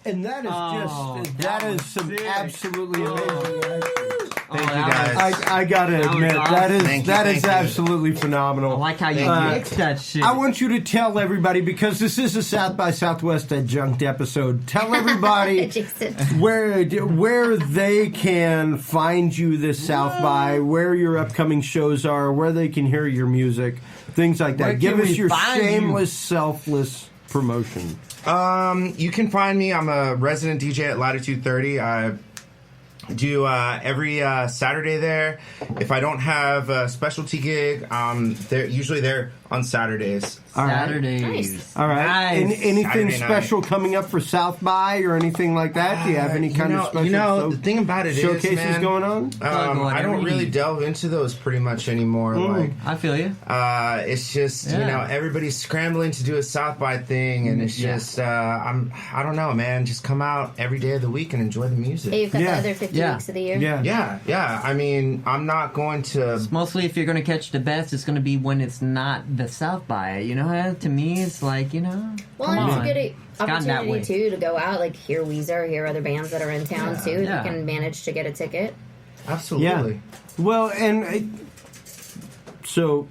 And that is that is some absolutely amazing. Thank you guys. I gotta admit, that is absolutely phenomenal. I like how you mix that shit. I want you to tell everybody, because this is a South by Southwest adjunct episode, tell everybody where they can find you this South by, where your upcoming shows are, where they can hear your music, things like that. Give us your shameless, selfless promotion. You can find me. I'm a resident DJ at Latitude 30. I do every Saturday there. If I don't have a specialty gig, they're usually there on Saturdays. Saturdays. Nice. All right. Nice. Anything Saturday special coming up for South by or anything like that? Do you have any kind of special the thing about it showcases is, man, going on? I don't really delve into those pretty much anymore. Like, I feel you. it's just everybody's scrambling to do a South by thing, and it's just I don't know, man. Just come out every day of the week and enjoy the music. Hey, you've got the other 50 weeks of the year. Yeah. I mean, I'm not going to. It's mostly if you're going to catch the best, it's going to be when it's not the South by. You know, to me, it's like, you know. Well, and it's a good opportunity too to go out, like hear Weezer, hear other bands that are in town too. You can manage to get a ticket. Absolutely. Yeah. Well, and so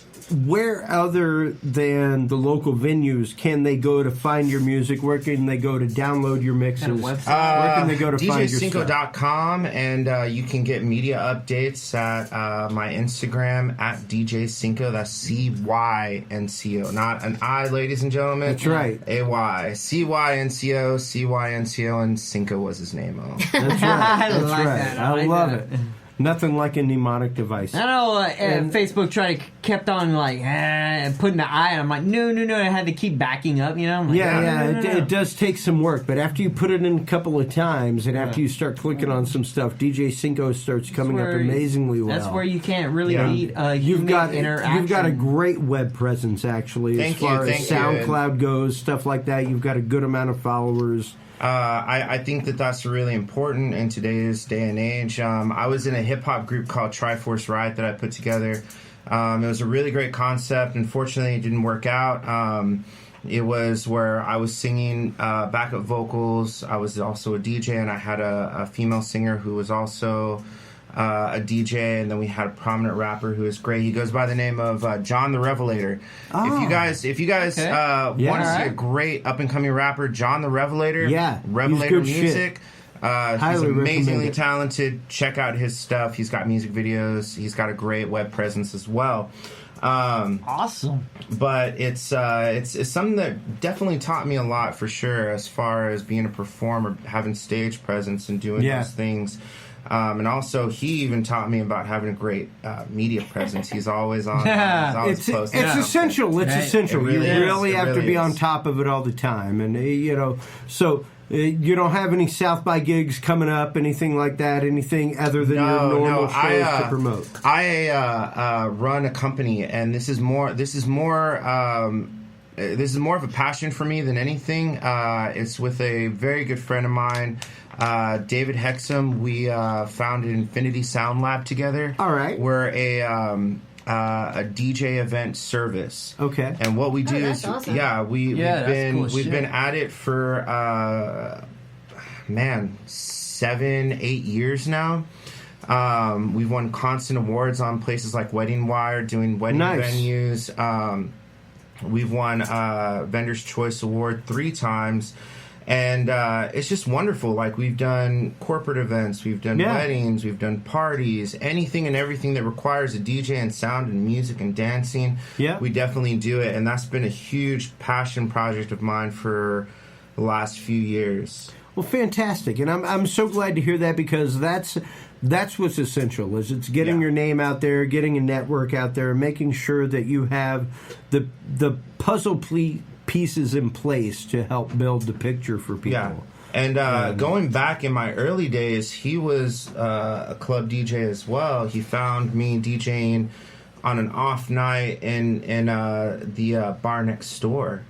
where other than the local venues can they go to find your music? Where can they go to download your mixes? Kind of website? Where can they go to find your stuff? DJCynco.com, and you can get media updates at my Instagram at DJ Cynco. That's CYNCO, not an I, ladies and gentlemen. That's right. AY. CYNCO, and Cynco was his name. That's right. That's right. I love it. Nothing like a mnemonic device. I know Facebook kept on putting the I, and I'm like, no, I had to keep backing up, you know? I'm like, It does take some work, but after you put it in a couple of times, and after you start clicking on some stuff, DJ Cynco starts coming up amazingly well. That's where you can't really beat you've got interaction. You've got a great web presence, actually, as far as SoundCloud goes, stuff like that. You've got a good amount of followers. I think that's really important in today's day and age. I was in a hip-hop group called Triforce Riot that I put together. It was a really great concept. Unfortunately, it didn't work out. It was where I was singing backup vocals. I was also a DJ, and I had a female singer who was also a DJ, and then we had a prominent rapper who is great. He goes by the name of John the Revelator. If you guys want to see a great up and coming rapper, John the Revelator, Revelator Music. He's amazingly talented. Check out his stuff. He's got music videos. He's got a great web presence as well. Awesome. But it's something that definitely taught me a lot for sure, as far as being a performer, having stage presence, and doing those things. And also, he even taught me about having a great media presence. He's always on. He's always posting. It's essential. It's essential. Really you really have to be on top of it all the time. And, so you don't have any South by gigs coming up, anything like that, anything other than your normal shows to promote? I run a company, and this is more of a passion for me than anything. It's with a very good friend of mine. David Hexum, we founded Infinity Sound Lab together. All right. We're a DJ event service. Okay. And what we do is, awesome. we've been at it for 7-8 years now. We've won constant awards on places like Wedding Wire, doing wedding venues. We've won Vendor's Choice Award 3 times. And it's just wonderful. Like, we've done corporate events, we've done weddings, we've done parties, anything and everything that requires a DJ and sound and music and dancing. Yeah. We definitely do it. And that's been a huge passion project of mine for the last few years. Well, fantastic. And I'm so glad to hear that, because that's what's essential, is it's getting your name out there, getting a network out there, making sure that you have the puzzle pieces in place to help build the picture for people. Yeah. And going back in my early days, he was a club DJ as well. He found me DJing on an off night in the bar next door.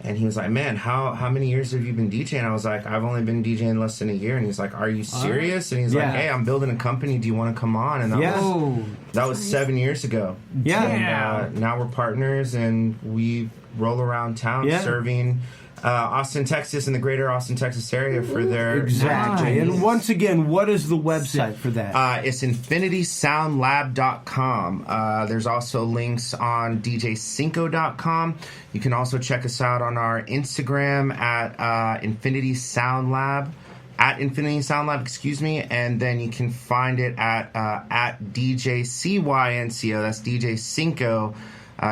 And he was like, man, how many years have you been DJing? I was like, I've only been DJing less than a year. And he's like, are you serious? And he's like, hey, I'm building a company. Do you want to come on? And that was 7 years ago. Yeah. And now we're partners, and we roll around town serving Austin, Texas, and the greater Austin, Texas area for their... Exactly. And once again, what is the website for that? It's infinitysoundlab.com. There's also links on djcynco.com. You can also check us out on our Instagram at Infinity Sound Lab. At Infinity Sound Lab, and then you can find it at DJ Cynco. That's DJ Cynco.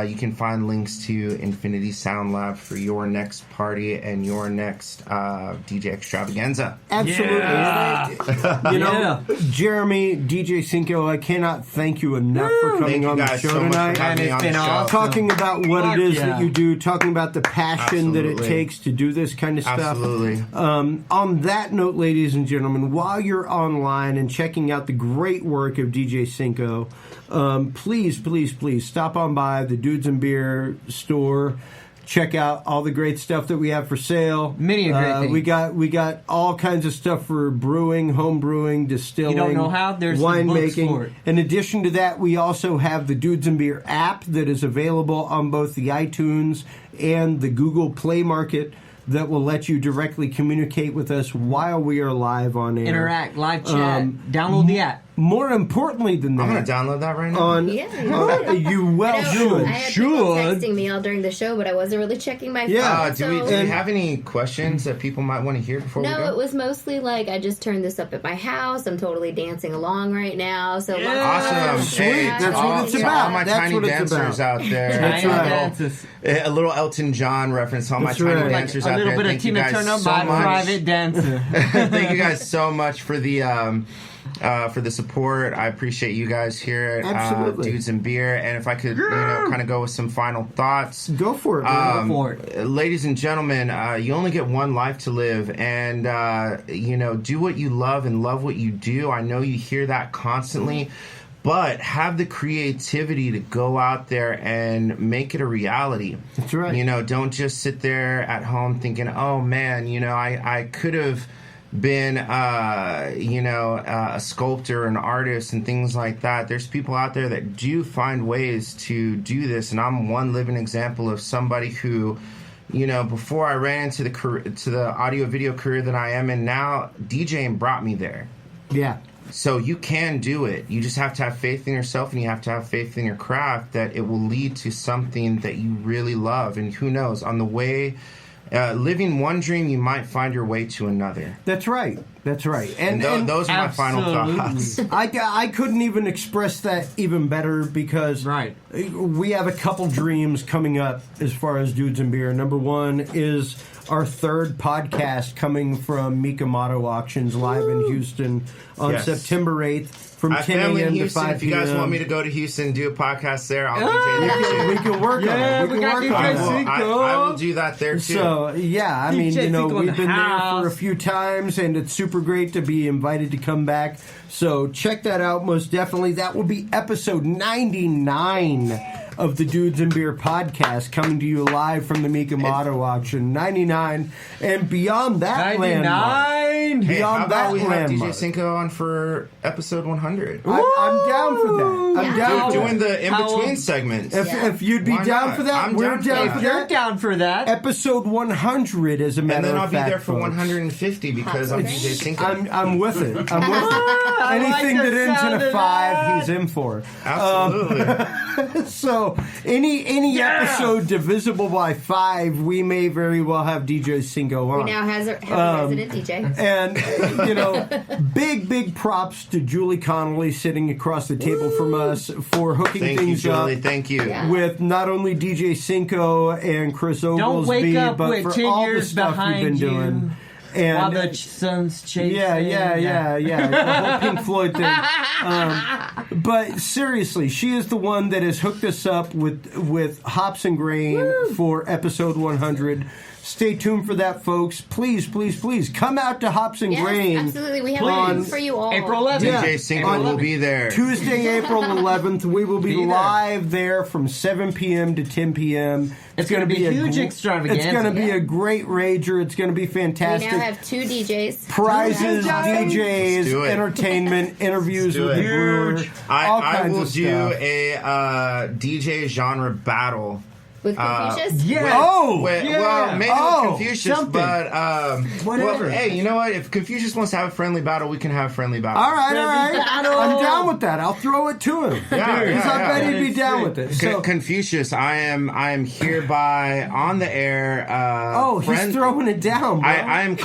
You can find links to Infinity Sound Lab for your next party and your next DJ extravaganza. Absolutely. Yeah. Jeremy, DJ Cynco, I cannot thank you enough for coming on the show tonight. And it's been awesome. Talking about what it is that you do, talking about the passion that it takes to do this kind of stuff. Absolutely. On that note, ladies and gentlemen, while you're online and checking out the great work of DJ Cynco, please stop on by the Dudes and Beer store. Check out all the great stuff that we have for sale. Many great things. We got all kinds of stuff for brewing, home brewing, distilling. You don't know how? There's winemaking. For it. In addition to that, we also have the Dudes and Beer app that is available on both the iTunes and the Google Play Market, that will let you directly communicate with us while we are live on air. Interact, live chat. Download the app. More importantly than that, I'm going to download that right now. You well should. I had people texting me all during the show, but I wasn't really checking my phone. Do we have any questions that people might want to hear before we go? No, it was mostly like, I just turned this up at my house. I'm totally dancing along right now. So awesome. Sweet. That's what it's about. All my tiny dancers out there. That's right. A little Elton John reference. All my tiny dancers out there. A little bit of Tina Turner by Private Dancer. Thank you guys so much for the support. I appreciate you guys here at Dudes and Beer. And if I could kind of go with some final thoughts. Go for it. Go for it. Ladies and gentlemen, you only get one life to live. And, do what you love and love what you do. I know you hear that constantly. But have the creativity to go out there and make it a reality. That's right. Don't just sit there at home thinking, oh, man, I could have been, a sculptor, an artist, and things like that. There's people out there that do find ways to do this, and I'm one living example of somebody who, before I ran into the audio video career that I am in now, DJing brought me there. Yeah. So you can do it. You just have to have faith in yourself, and you have to have faith in your craft that it will lead to something that you really love. And who knows, on the way, living one dream, you might find your way to another. That's right. And those are my final thoughts. I couldn't even express that even better, because we have a couple dreams coming up as far as Dudes and Beer. Number one is our third podcast coming from Mikamoto Auctions live in Houston on September 8th from 10 a.m. to 5 p.m. If you guys want me to go to Houston and do a podcast there, I'll DJ there too. We can work on it. We can work on it. I will do that there too. So, we've been there for a few times, and it's super great to be invited to come back. So check that out, most definitely. That will be episode 99 of the Dudes and Beer podcast, coming to you live from the Mikamato auction. 99 and beyond that 99. landmark. Hey, Beyond how about we have DJ landmark. Cynco on for episode 100? I'm down for that. I'm down for doing that. the in-between segments. If you'd be down for that, we're down for that. You're down for that. Episode 100, as a matter of fact. And then I'll be there for folks. 150 because I'm DJ Cynco. I'm with it. I'm with it. Anything that ends in a 5, he's in for. Absolutely. So any episode divisible by 5, we may very well have DJ Cynco on. We now have a resident DJ. And big props to Julie Connolly sitting across the table from us for hooking things Julie. up. Thank you. With not only DJ Cynco and Chris Don't wake Oglesby, up but with for 10 all the years stuff you've been behind you. doing. And While the sun's chasing. Yeah. The whole Pink Floyd thing. But seriously, she is the one that has hooked us up with Hops and Grain for episode 100. Stay tuned for that, folks. Please come out to Hops and Grain. Absolutely. We have one for you all. April 11th. DJ Cynco will be there. Tuesday, April 11th. We will be live there from 7 p.m. to 10 p.m. It's going to be a huge extravaganza. It's going to be a great rager. It's going to be fantastic. We now have 2 DJs. Prizes, DJs, entertainment, interviews with the brewer. I will do a DJ genre battle. With Confucius? Well, maybe with Confucius, something. but whatever. Well, hey, you know what? If Confucius wants to have a friendly battle, we can have a friendly battle. All right. I'm down with that. I'll throw it to him. Because I bet he'd be down with it. So, Confucius, I am hereby on the air. He's throwing it down, bro. I'm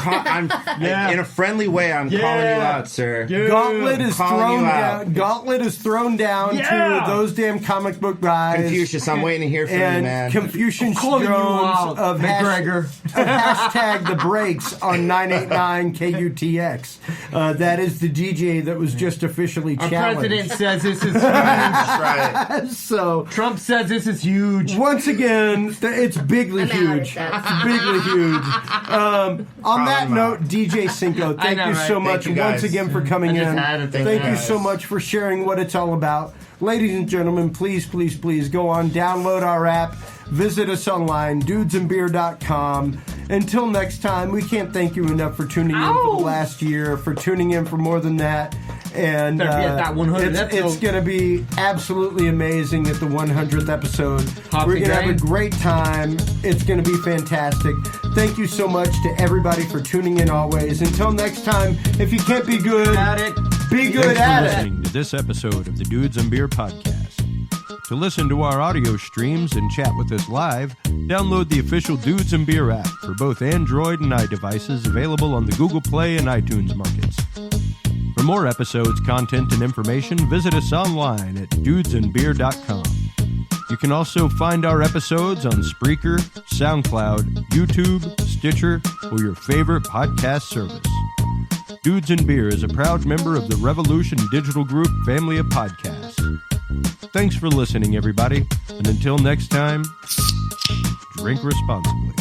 in a friendly way. I'm calling you out, sir. Gauntlet is thrown down. Gauntlet is thrown down to those damn comic book guys. Confucius, I'm waiting to hear from you, man. Confucius Jones of McGregor. hashtag the breaks on 989 KUTX. That is the DJ that was just officially Our challenged. president says this is huge. That's right. So Trump says this is huge. once again, it's bigly huge. It's bigly huge. On that note, DJ Cynco, thank you so much once again for coming in. Thank you so much for sharing what it's all about. Ladies and gentlemen, please go on, download our app, visit us online, dudesandbeer.com. Until next time, we can't thank you enough for tuning in for the last year, for tuning in for more than that. And Better be at that 100th it's going to be absolutely amazing at the 100th episode. We're going to have a great time. It's going to be fantastic. Thank you so much to everybody for tuning in always. Until next time, if you can't be good at it, be good at it. Listening to this episode of the Dudes and Beer podcast. To listen to our audio streams and chat with us live, download the official Dudes and Beer app for both Android and iDevices, available on the Google Play and iTunes markets. For more episodes, content, and information, visit us online at dudesandbeer.com. You can also find our episodes on Spreaker, SoundCloud, YouTube, Stitcher, or your favorite podcast service. Dudes and Beer is a proud member of the Revolution Digital Group family of podcasts. Thanks for listening, everybody, and until next time, drink responsibly.